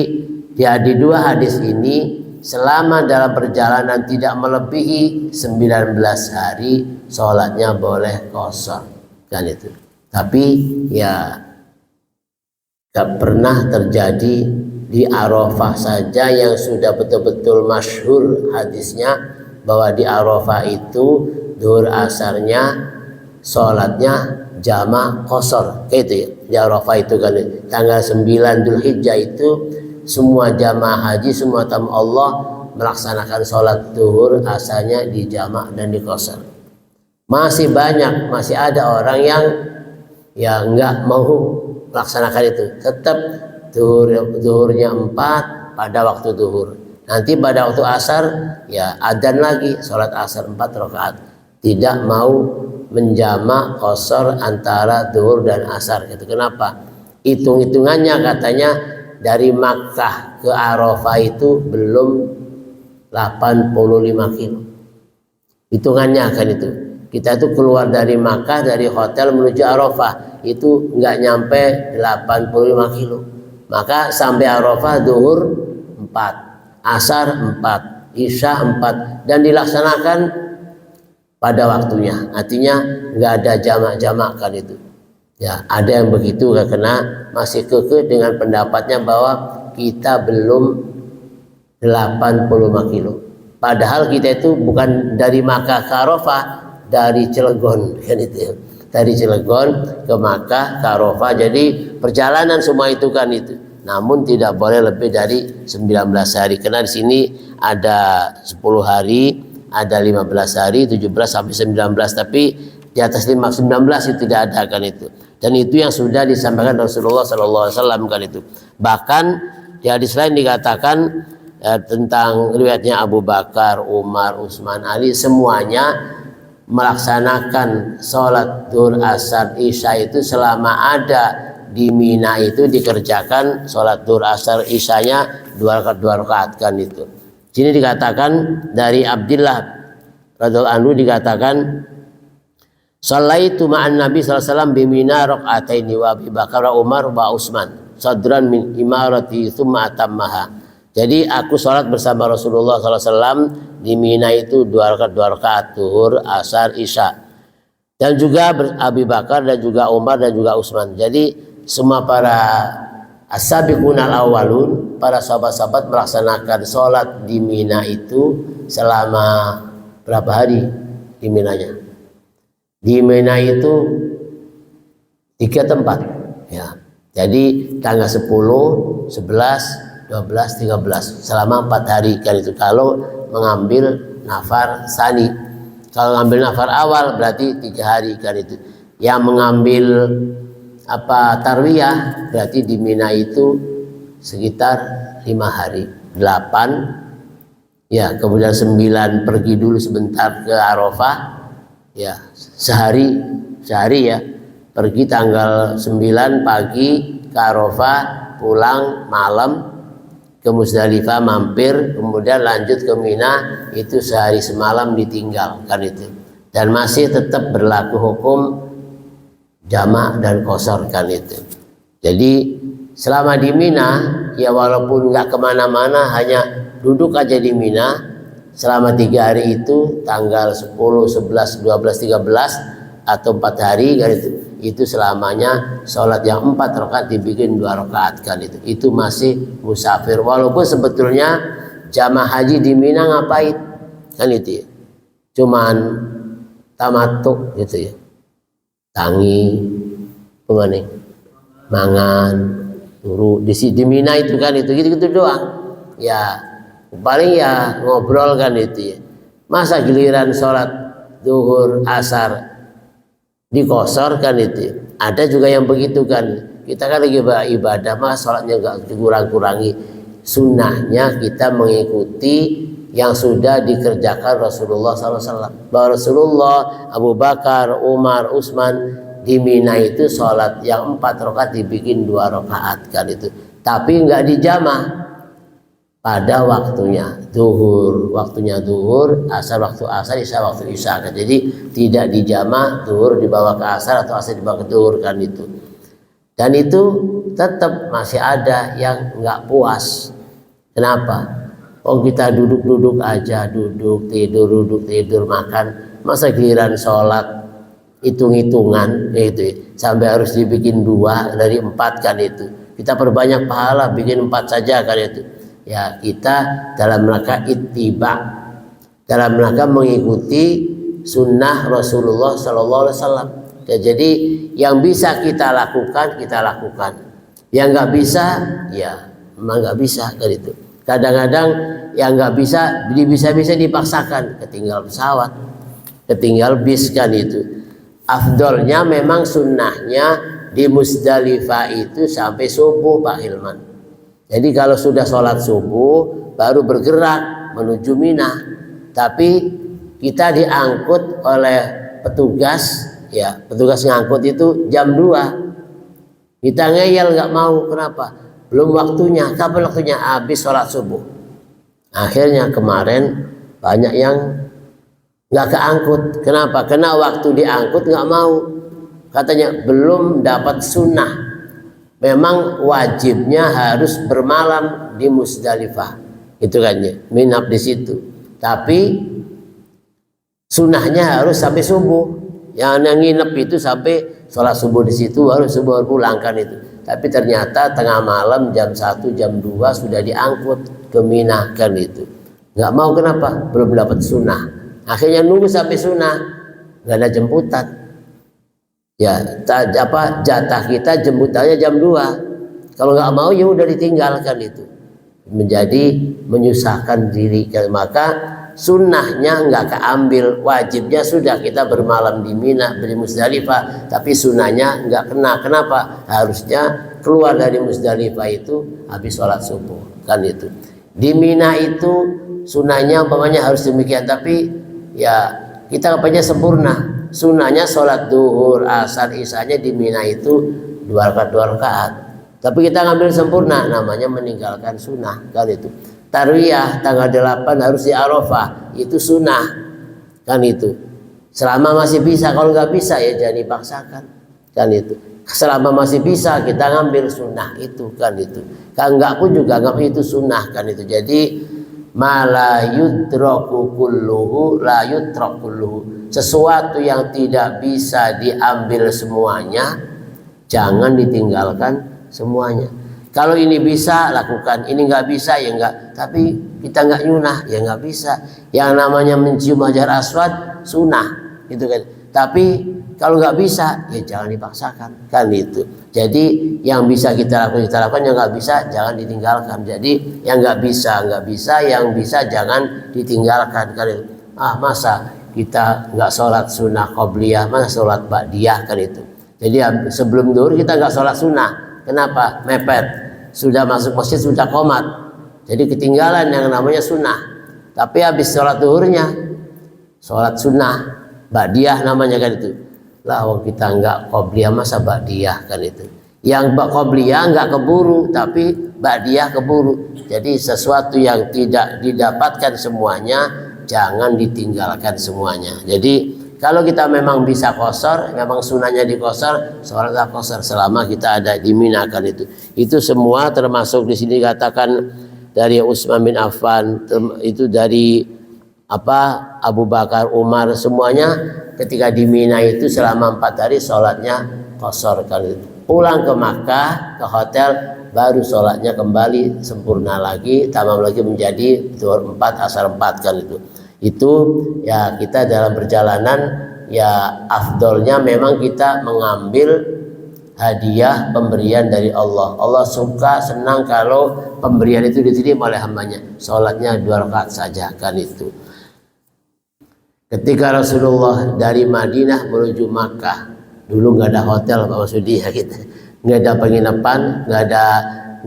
di dua hadis ini selama dalam perjalanan tidak melebihi 19 hari sholatnya boleh kosor kan itu. Tapi ya gak pernah terjadi di Arafah saja yang sudah betul-betul masyhur hadisnya bahwa di Arafah itu zuhur asarnya sholatnya jamak kosor gitu ya. Di Arafah itu kan tanggal 9 Dzulhijjah itu semua jamaah haji, semua tamu Allah melaksanakan sholat zuhur asarnya di jamak dan di kosor. Masih banyak, masih ada orang yang nggak mau melaksanakan itu, tetap zuhurnya 4 pada waktu zuhur. Nanti pada waktu asar ya adzan lagi sholat asar 4 rakaat. Tidak mau menjamak kosor antara zuhur dan asar gitu. Kenapa? Hitung-hitungannya katanya dari Makkah ke Arafah itu belum 85 kilo. Hitungannya kan itu. Kita tuh keluar dari Makkah, dari hotel menuju Arafah itu nggak nyampe 85 kilo. Maka sampai Arafah zuhur 4, asar 4, isya 4 dan dilaksanakan pada waktunya. Artinya nggak ada jamak-jamak kan itu. Ya, ada yang begitu karena masih kekeh dengan pendapatnya bahwa kita belum 85 kilo. Padahal kita itu bukan dari Makkah ke Arafah, dari Cilegon kan itu ya. Dari Cilegon ke Makkah ke Arafah. Jadi perjalanan semua itu kan itu. Namun tidak boleh lebih dari 19 hari. Karena di sini ada 10 hari, ada 15 hari, 17 sampai 19, tapi di atas 19 itu tidak ada kan itu. Dan itu yang sudah disampaikan Rasulullah SAW kan itu. Bahkan di hadis lain dikatakan tentang riwayatnya Abu Bakar, Umar, Utsman, Ali semuanya melaksanakan sholat zuhur, asar, isya itu selama ada di Mina itu dikerjakan sholat zuhur, asar, isyanya 2 rakaat kan itu. Sini dikatakan dari Abdullah radhiyallahu anhu dikatakan Shallaitu ma'an Nabi sallallahu alaihi wasallam bi Mina raka'ataini wa Abi Bakar wa Umar wa Utsman sadran min imarati tsumma atammaha. Jadi aku sholat bersama Rasulullah sallallahu alaihi wasallam di Mina itu 2 rakaat zuhur, asar, isya. Dan juga Abi Bakar dan juga Umar dan juga Utsman. Jadi semua para as-sabiqunal awwalun, para sahabat-sahabat melaksanakan sholat di Mina itu selama berapa hari di Minanya? Di Mina itu 3 tempat ya. Jadi tanggal 10, 11, 12, 13 selama 4 hari kan itu kalau mengambil nafar sani. Kalau mengambil nafar awal berarti 3 hari kan itu. Yang mengambil tarwiyah berarti di Mina itu sekitar 5 hari, 8 ya, kemudian 9 pergi dulu sebentar ke Arafah ya, sehari ya, pergi tanggal 9 pagi ke Arafah, pulang malam ke Musdalifah mampir, kemudian lanjut ke Mina itu sehari semalam ditinggal kan itu. Dan masih tetap berlaku hukum jamak dan kosor kan itu. Jadi selama di Mina ya walaupun nggak kemana-mana, hanya duduk aja di Mina selama 3 hari itu tanggal 10, 11, 12, 13 atau 4 hari kan itu selamanya sholat yang 4 rakaat dibikin 2 rakaat kan itu masih musafir. Walaupun sebetulnya jamaah haji di Mina ngapain kan itu ya, cuman tamattu gitu ya, tangi kemana mangan turu di Mina itu kan itu gitu doang ya, paling ya ngobrol kan itu ya. Masa giliran sholat zuhur asar dikosor kan itu ya. Ada juga yang begitu kan, kita kan lagi ibadah mas sholatnya nggak dikurang-kurangi. Sunnahnya kita mengikuti yang sudah dikerjakan Rasulullah SAW. Bahwa Rasulullah, Abu Bakar, Umar, Utsman di Mina itu sholat yang 4 rakaat dibikin 2 rakaat kan itu. Tapi nggak dijamah, pada waktunya zuhur, asar waktu asar, isya waktu isya kan. Jadi tidak dijamak zuhur dibawa ke asar atau asar dibawa ke zuhur kan itu. Dan itu tetap masih ada yang nggak puas. Kenapa? Oh kita duduk-duduk aja, duduk tidur makan, masa giliran sholat hitung-hitungan itu sampai harus dibikin 2 dari 4 kan itu. Kita perbanyak pahala bikin 4 saja kan itu. Ya kita dalam rangka ittiba, dalam rangka mengikuti sunnah Rasulullah Sallallahu Alaihi Wasallam. Ya, jadi yang bisa kita lakukan, yang nggak bisa ya memang nggak bisa kan itu. Kadang-kadang yang nggak bisa dipaksakan, ketinggal pesawat, ketinggal bis kan itu. Afdolnya memang sunnahnya di Musdalifah itu sampai subuh Pak Hilman. Jadi kalau sudah sholat subuh baru bergerak menuju Mina. Tapi kita diangkut oleh petugas, ya petugas ngangkut itu jam 2. Kita ngeyel nggak mau, kenapa? Belum waktunya. Kapan waktunya? Habis sholat subuh. Akhirnya kemarin banyak yang nggak keangkut. Kenapa? Karena waktu diangkut nggak mau. Katanya belum dapat sunnah. Memang wajibnya harus bermalam di Musdalifah, itu kan ya, minap di situ. Tapi sunnahnya harus sampai subuh. Yang nginep itu sampai sholat subuh di situ, harus subuh pulang kan itu. Tapi ternyata tengah malam jam 1, jam 2 sudah diangkut ke Mina kan itu. Nggak mau, kenapa? Belum dapat sunnah. Akhirnya nunggu sampai sunnah, nggak ada jemputan. Ya, jatah kita jemputannya jam 2. Kalau nggak mau ya udah ditinggalkan itu. Menjadi menyusahkan diri. Maka sunnahnya nggak keambil, wajibnya sudah kita bermalam di Mina, di Musdalifah, tapi sunnahnya nggak kena. Kenapa? Harusnya keluar dari Musdalifah itu habis sholat subuh kan itu. Di Mina itu sunnahnya umpamanya harus demikian, tapi ya kita apanya sempurna. Sunnahnya sholat duhur, asar, isyanya di Mina itu 2 rakaat. Tapi kita ngambil sempurna, namanya meninggalkan sunnah kan itu. Tarwiyah tanggal 8 harus di Arafah, itu sunnah kan itu. Selama masih bisa, kalau nggak bisa ya jangan dipaksakan kan itu. Selama masih bisa kita ngambil sunnah itu kan itu. Kalau nggak pun juga nggak itu sunnah kan itu. Jadi la yudraku kulluhu la yutrak kulluhu. Sesuatu yang tidak bisa diambil semuanya jangan ditinggalkan semuanya. Kalau ini bisa lakukan, ini nggak bisa ya nggak. Tapi kita nggak nyunah ya nggak bisa. Yang namanya mencium hajar aswad sunnah gitu kan. Tapi kalau nggak bisa ya jangan dipaksakan kan itu. Jadi yang bisa kita lakukan, yang nggak bisa jangan ditinggalkan. Jadi yang nggak bisa, yang bisa jangan ditinggalkan kan itu. Masa kita nggak sholat sunnah qobliyah, masa sholat ba'diyah kan itu. Jadi sebelum zuhur kita nggak sholat sunnah. Kenapa? Mepet. Sudah masuk masjid sudah qomat. Jadi ketinggalan yang namanya sunnah. Tapi habis sholat zuhurnya sholat sunnah ba'diyah namanya kan itu. Lah wong kita nggak qobliyah masa ba'diyah kan itu. Yang qobliyah nggak keburu, tapi ba'diyah keburu. Jadi sesuatu yang tidak didapatkan semuanya jangan ditinggalkan semuanya. Jadi kalau kita memang bisa qashar, memang sunahnya dikosor, sholatlah qashar selama kita ada di Mina kan itu. Itu semua termasuk di sini katakan dari Utsman bin Affan, itu dari Abu Bakar, Umar, semuanya ketika di Mina itu selama 4 hari sholatnya qashar kan itu. Pulang ke Makkah, ke hotel, baru sholatnya kembali sempurna lagi, tamam lagi menjadi zuhur 4, asar 4 kan itu. Itu ya kita dalam perjalanan ya afdolnya memang kita mengambil hadiah pemberian dari Allah. Allah suka senang kalau pemberian itu diterima oleh hambanya. Sholatnya 2 rakaat saja kan itu. Ketika Rasulullah dari Madinah menuju Makkah, dulu nggak ada hotel Pak Masudi ya kita, nggak ada penginapan, nggak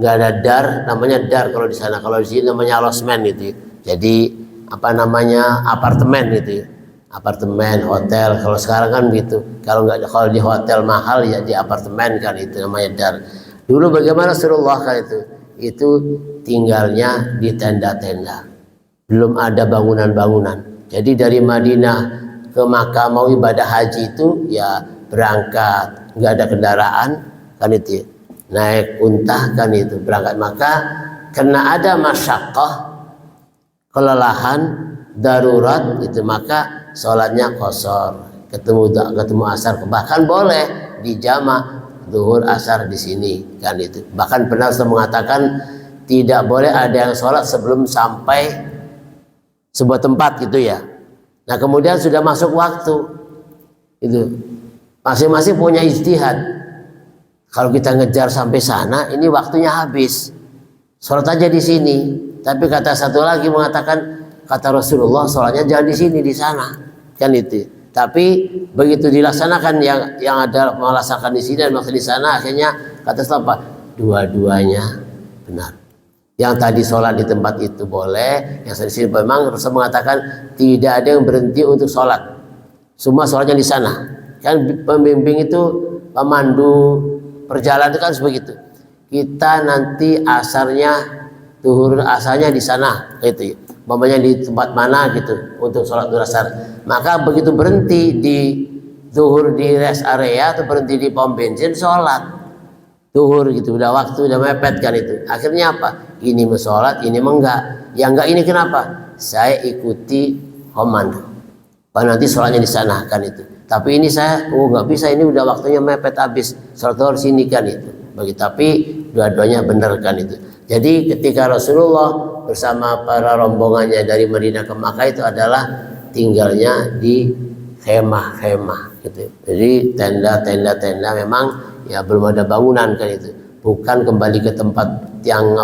ada dar, namanya dar kalau di sana, kalau di sini namanya losmen itu. Jadi apartemen gitu ya. Apartemen, hotel, kalau sekarang kan gitu. Kalau di hotel mahal ya di apartemen kan itu namanya dar. Dulu bagaimana Rasulullah kan itu tinggalnya di tenda-tenda, belum ada bangunan-bangunan. Jadi dari Madinah ke Makkah mau ibadah haji itu ya berangkat, nggak ada kendaraan kan itu, naik unta kan itu berangkat. Maka karena ada masyaqqah, kelelahan, darurat itu, maka sholatnya qashar, ketemu asar, bahkan boleh dijamak zuhur asar di sini kan itu. Bahkan pernah saya mengatakan tidak boleh ada yang sholat sebelum sampai sebuah tempat gitu ya. Nah kemudian sudah masuk waktu itu, masing-masing punya ijtihad. Kalau kita ngejar sampai sana, ini waktunya habis, sholat aja di sini. Tapi kata satu lagi mengatakan, kata Rasulullah sholatnya jangan di sini, di sana kan itu. Tapi begitu dilaksanakan yang ada melaksanakan di sini dan maksud di sana, akhirnya kata apa? Dua-duanya benar. Yang tadi sholat di tempat itu boleh, yang di sini memang Rasul mengatakan tidak ada yang berhenti untuk sholat, semua sholatnya di sana. Kan pembimbing itu, pemandu perjalanan itu kan begitu. Kita nanti asarnya, zuhur asarnya di sana, itu. Mamanya di tempat mana gitu untuk sholat zuhur asar. Maka begitu berhenti di zuhur di rest area atau berhenti di pom bensin, sholat zuhur gitu, udah waktu, udah mepet kan itu. Akhirnya apa? Ini mau sholat, ini mau enggak. Yang enggak ini kenapa? Saya ikuti komando. Pak nanti sholatnya di sana kan itu. Tapi ini saya, nggak bisa, ini udah waktunya mepet habis, sholat zuhur sini kan itu. Bagi tapi dua-duanya benar kan itu. Jadi ketika Rasulullah bersama para rombongannya dari Madinah ke Makkah itu adalah tinggalnya di khemah-khemah gitu. Jadi tenda memang ya belum ada bangunan kan itu. Bukan kembali ke tempat yang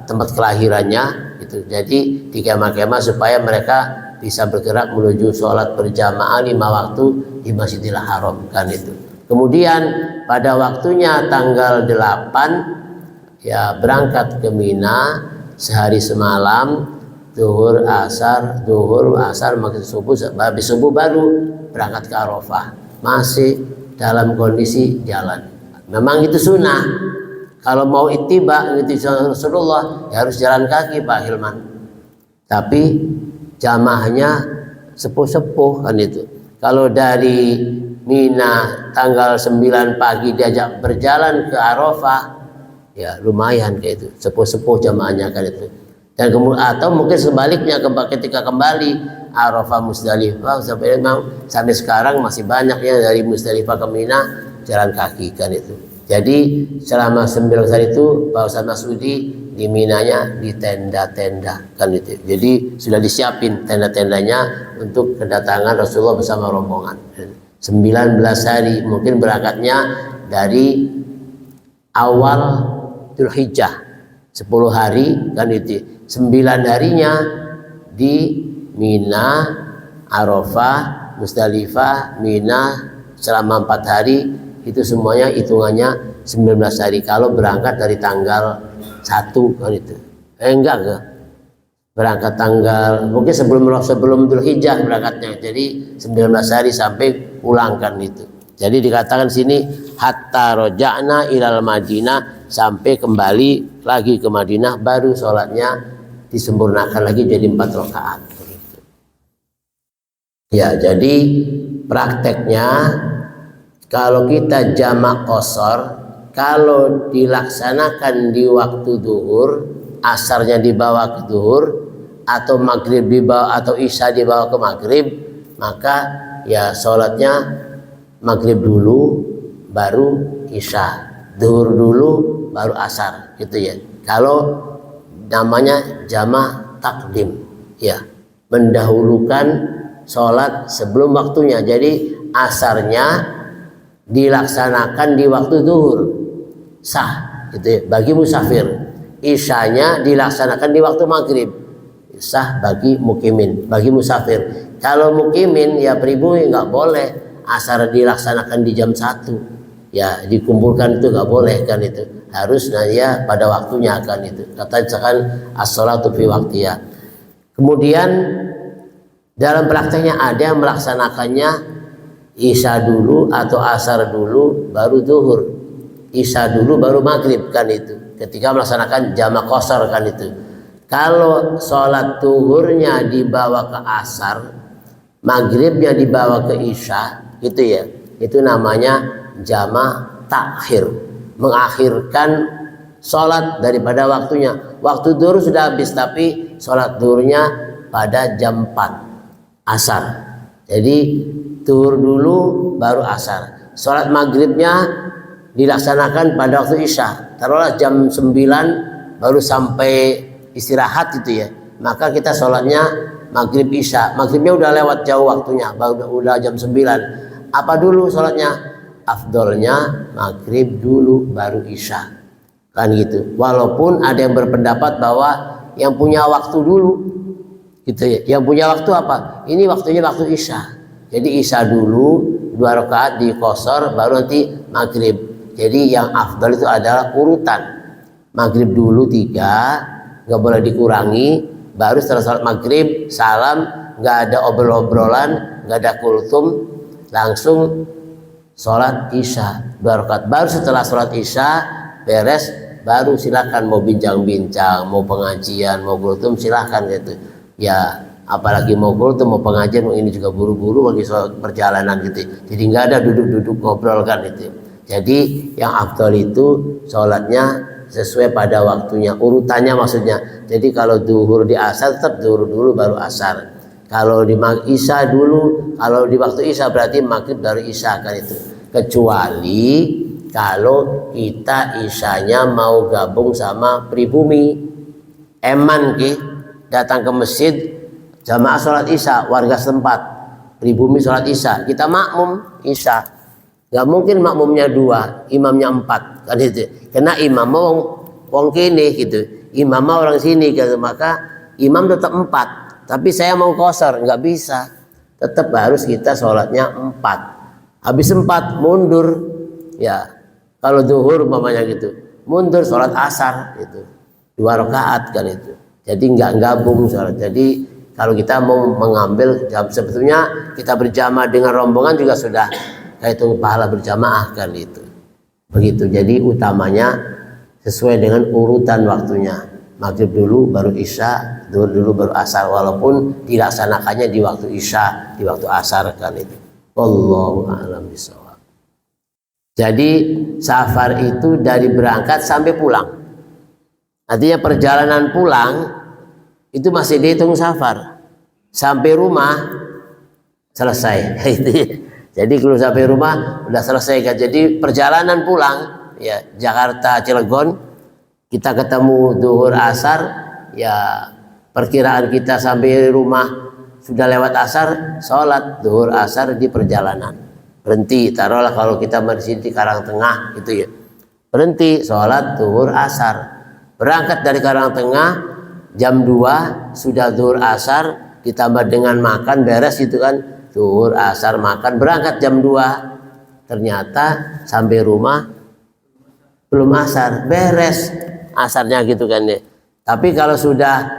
tempat kelahirannya itu. Jadi di kemah-kemah supaya mereka bisa bergerak menuju sholat berjamaah 5 waktu di Masjidil Haram kan itu. Kemudian pada waktunya tanggal 8 ya berangkat ke Mina sehari semalam, zuhur asar maghrib subuh, habis subuh baru berangkat ke Arafah, masih dalam kondisi jalan. Memang itu sunnah. Kalau mau ittiba ngikuti Rasulullah ya harus jalan kaki Pak Hilman. Tapi jamaahnya sepuh-sepuh kan itu. Kalau dari Mina tanggal 9 pagi diajak berjalan ke Arafah ya lumayan kayak itu, sepuh-sepuh jamaahnya kan itu. Dan kemudian atau mungkin sebaliknya ketika kembali Arafah Musdalifah, sampai sekarang masih banyak yang dari Musdalifah ke Mina jalan kaki kan itu. Jadi selama 9 hari itu Pak Ustaz Masudi di Minanya di tenda-tenda kan itu. Jadi sudah disiapin tenda-tendanya untuk kedatangan Rasulullah bersama rombongan. 19 hari, mungkin berangkatnya dari awal Dzulhijjah 10 hari kan itu. 9 harinya di Mina, Arafah, Musdalifah, Mina selama 4 hari. Itu semuanya hitungannya 19 hari kalau berangkat dari tanggal 1 kan itu. Berangkat tanggal mungkin sebelum Dzulhijjah berangkatnya. Jadi 19 hari sampai pulang kan itu. Jadi dikatakan sini hatta roja'na ilal Madinah, sampai kembali lagi ke Madinah baru sholatnya disempurnakan lagi jadi 4 rakaat. Ya, jadi prakteknya kalau kita jamak qashar, kalau dilaksanakan di waktu zuhur, asarnya dibawa ke zuhur, atau maghrib dibawa, atau isya dibawa ke maghrib, maka ya sholatnya maghrib dulu, baru isya, zuhur dulu, baru asar, gitu ya. Kalau namanya jamak takdim, ya, mendahulukan sholat sebelum waktunya. Jadi asarnya dilaksanakan di waktu zuhur, sah gitu ya, bagi musafir. Isyanya dilaksanakan di waktu maghrib, sah bagi mukimin, bagi musafir. Kalau mukimin ya pribumi nggak boleh asar dilaksanakan di jam 1, ya dikumpulkan itu nggak boleh kan itu, harus ya pada waktunya kan itu. Katakan as-sholatu fi waqtiha. Kemudian dalam prakteknya ada yang melaksanakannya isya dulu atau asar dulu baru zuhur, isya dulu baru maghrib kan itu. ketika melaksanakan jamak qashar kan itu. Kalau sholat zuhurnya dibawa ke asar, maghribnya dibawa ke isya, gitu ya. Itu namanya jamak takhir, mengakhirkan sholat daripada waktunya. Waktu zuhur sudah habis, tapi sholat zuhurnya pada jam 4 asar. Jadi zuhur dulu baru asar. Sholat maghribnya dilaksanakan pada waktu isya. Taruhlah jam 9 baru sampai istirahat gitu ya. Maka kita sholatnya maghrib isya. Maghribnya udah lewat jauh waktunya, udah jam 9. Apa dulu sholatnya? Afdolnya maghrib dulu baru isya. Kan gitu. Walaupun ada yang berpendapat bahwa yang punya waktu dulu gitu ya. Yang punya waktu apa? Ini waktunya waktu isya. Jadi isya dulu 2 rakaat di qashar, baru nanti maghrib. Jadi yang afdal itu adalah urutan. Maghrib dulu 3, nggak boleh dikurangi. Baru setelah sholat maghrib salam, nggak ada obrol-obrolan, nggak ada kultum, langsung sholat isya 2 rakaat. Baru setelah sholat isya beres, baru silakan mau bincang-bincang, mau pengajian, mau kultum, silakan gitu ya. Apalagi mau kultum, mau pengajian, mau ini juga buru-buru bagi perjalanan gitu. Jadi nggak ada duduk-duduk ngobrol kan gitu. Jadi yang afdal itu sholatnya sesuai pada waktunya, urutannya maksudnya. Jadi kalau zuhur di asar, tetap zuhur dulu baru asar. Kalau di isya dulu, kalau di waktu isya berarti maghrib baru isya kan itu. Kecuali kalau kita isyanya mau gabung sama pribumi, eman ki datang ke masjid jamaah sholat isya, warga setempat pribumi sholat isya, kita makmum isya. Gak mungkin makmumnya 2, imamnya 4 kan itu. Karena imam mau wong kene gitu, imam mau orang sini gitu. Maka imam tetap 4, tapi saya mau qashar, nggak bisa. Tetap harus kita sholatnya 4. Habis 4 mundur ya. Kalau zuhur umpamanya gitu, mundur sholat asar gitu, 2 rakaat kan itu. Jadi nggak gabung sholat. Jadi kalau kita mau mengambil sebetulnya kita berjamaah dengan rombongan juga sudah hitung pahala berjamaah kan itu. Begitu. Jadi utamanya sesuai dengan urutan waktunya. Maghrib dulu baru isya, zuhur dulu baru asar, walaupun dilaksanakannya di waktu isya, di waktu asar kan itu. Wallahu a'lam bishawab. Jadi safar itu dari berangkat sampai pulang. Artinya perjalanan pulang itu masih dihitung safar. Sampai rumah selesai. Jadi kalau sampai rumah udah selesai kan. Jadi perjalanan pulang ya Jakarta Cilegon, kita ketemu zuhur asar, ya perkiraan kita sampai rumah sudah lewat asar, sholat zuhur asar di perjalanan. Berhenti, taruhlah kalau kita masih di Karangtengah gitu ya, berhenti sholat zuhur asar. Berangkat dari Karangtengah jam 2 sudah zuhur asar, ditambah dengan makan beres gitu kan, zuhur asar makan, berangkat jam 2. Ternyata sampai rumah belum asar, beres asarnya gitu kan ya. Tapi kalau sudah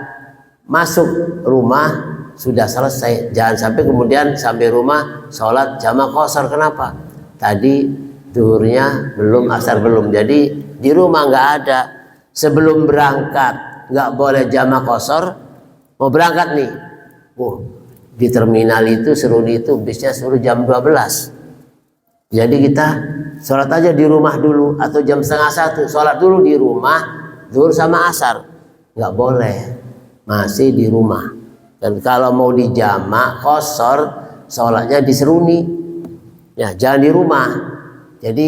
masuk rumah sudah selesai, jangan sampai kemudian sampai rumah sholat jamak qashar. Kenapa? Tadi zuhurnya belum, asar belum, jadi di rumah nggak ada. Sebelum berangkat nggak boleh jamak qashar. Mau berangkat nih, di terminal itu Seruni itu bisnya suruh jam 12. Jadi kita sholat aja di rumah dulu, atau jam setengah 1 sholat dulu di rumah, zuhur sama asar. Nggak boleh, masih di rumah. Dan kalau mau di jamak qashar, sholatnya di Seruni ya, jangan di rumah. Jadi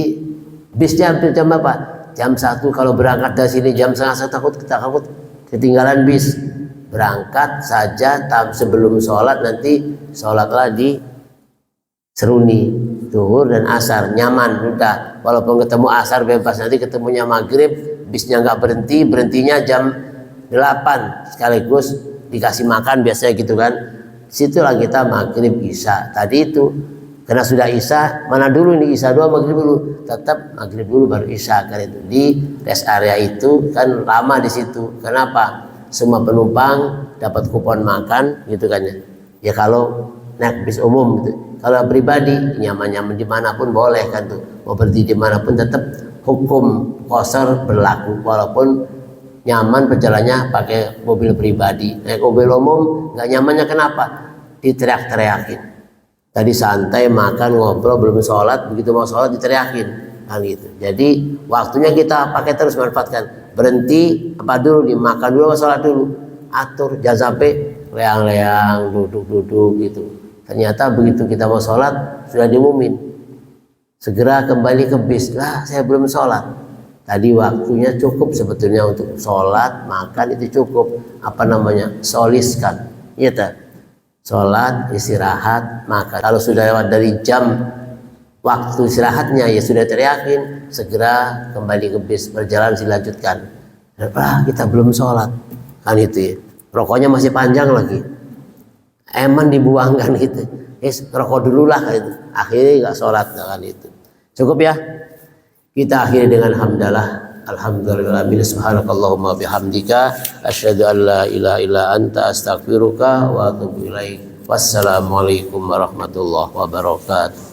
bisnya jam apa? Jam 1. Kalau berangkat dari sini jam setengah 1 takut ketinggalan bis. Berangkat saja sebelum sholat, nanti sholatlah di Seruni zuhur dan asar, nyaman udah. Walaupun ketemu asar bebas, nanti ketemunya maghrib, bisnya nggak berhenti, berhentinya jam 8 sekaligus dikasih makan biasanya gitu kan. Situlah kita maghrib isya tadi itu. Karena sudah isya, mana dulu nih, isya dua maghrib dulu, tetap maghrib dulu baru isya kan itu. Di rest area itu kan lama di situ. Kenapa? Semua penumpang dapat kupon makan gitu kan ya. Ya kalau naik bis umum gitu. Kalau pribadi nyaman-nyaman dimanapun boleh kan tuh. Mau berhenti dimanapun tetap hukum qasar berlaku walaupun nyaman perjalannya pakai mobil pribadi. Naik mobil umum nggak nyamannya kenapa? Diteriak-teriakin. Tadi santai makan ngobrol belum sholat, begitu mau sholat diteriakin kan gitu. Jadi waktunya kita pakai terus manfaatkan. Berhenti apa dulu, dimakan dulu apa sholat dulu, atur, jangan sampai leang-leang duduk-duduk gitu. Ternyata begitu kita mau sholat sudah diumumin, segera kembali ke bis. Lah saya belum sholat. Tadi waktunya cukup sebetulnya untuk sholat, makan itu cukup. Apa namanya? Soliskan. Iya tak? Sholat, istirahat, makan. Kalau sudah lewat dari jam waktu istirahatnya, ya sudah teriakin, segera kembali ke bis, berjalan dilanjutkan. Kita belum sholat. Kan itu ya. Rokoknya masih panjang lagi. Eman dibuangkan gitu. Rokok dulu lah gitu. Akhirnya nggak sholat kan itu. Cukup ya. Kita akhiri dengan hamdalah. Alhamdulillah, subhanakallahumma bihamdika asyhadu an la ilaha illa anta astaghfiruka wa atubu ilaik. Wassalamualaikum warahmatullahi wabarakatuh.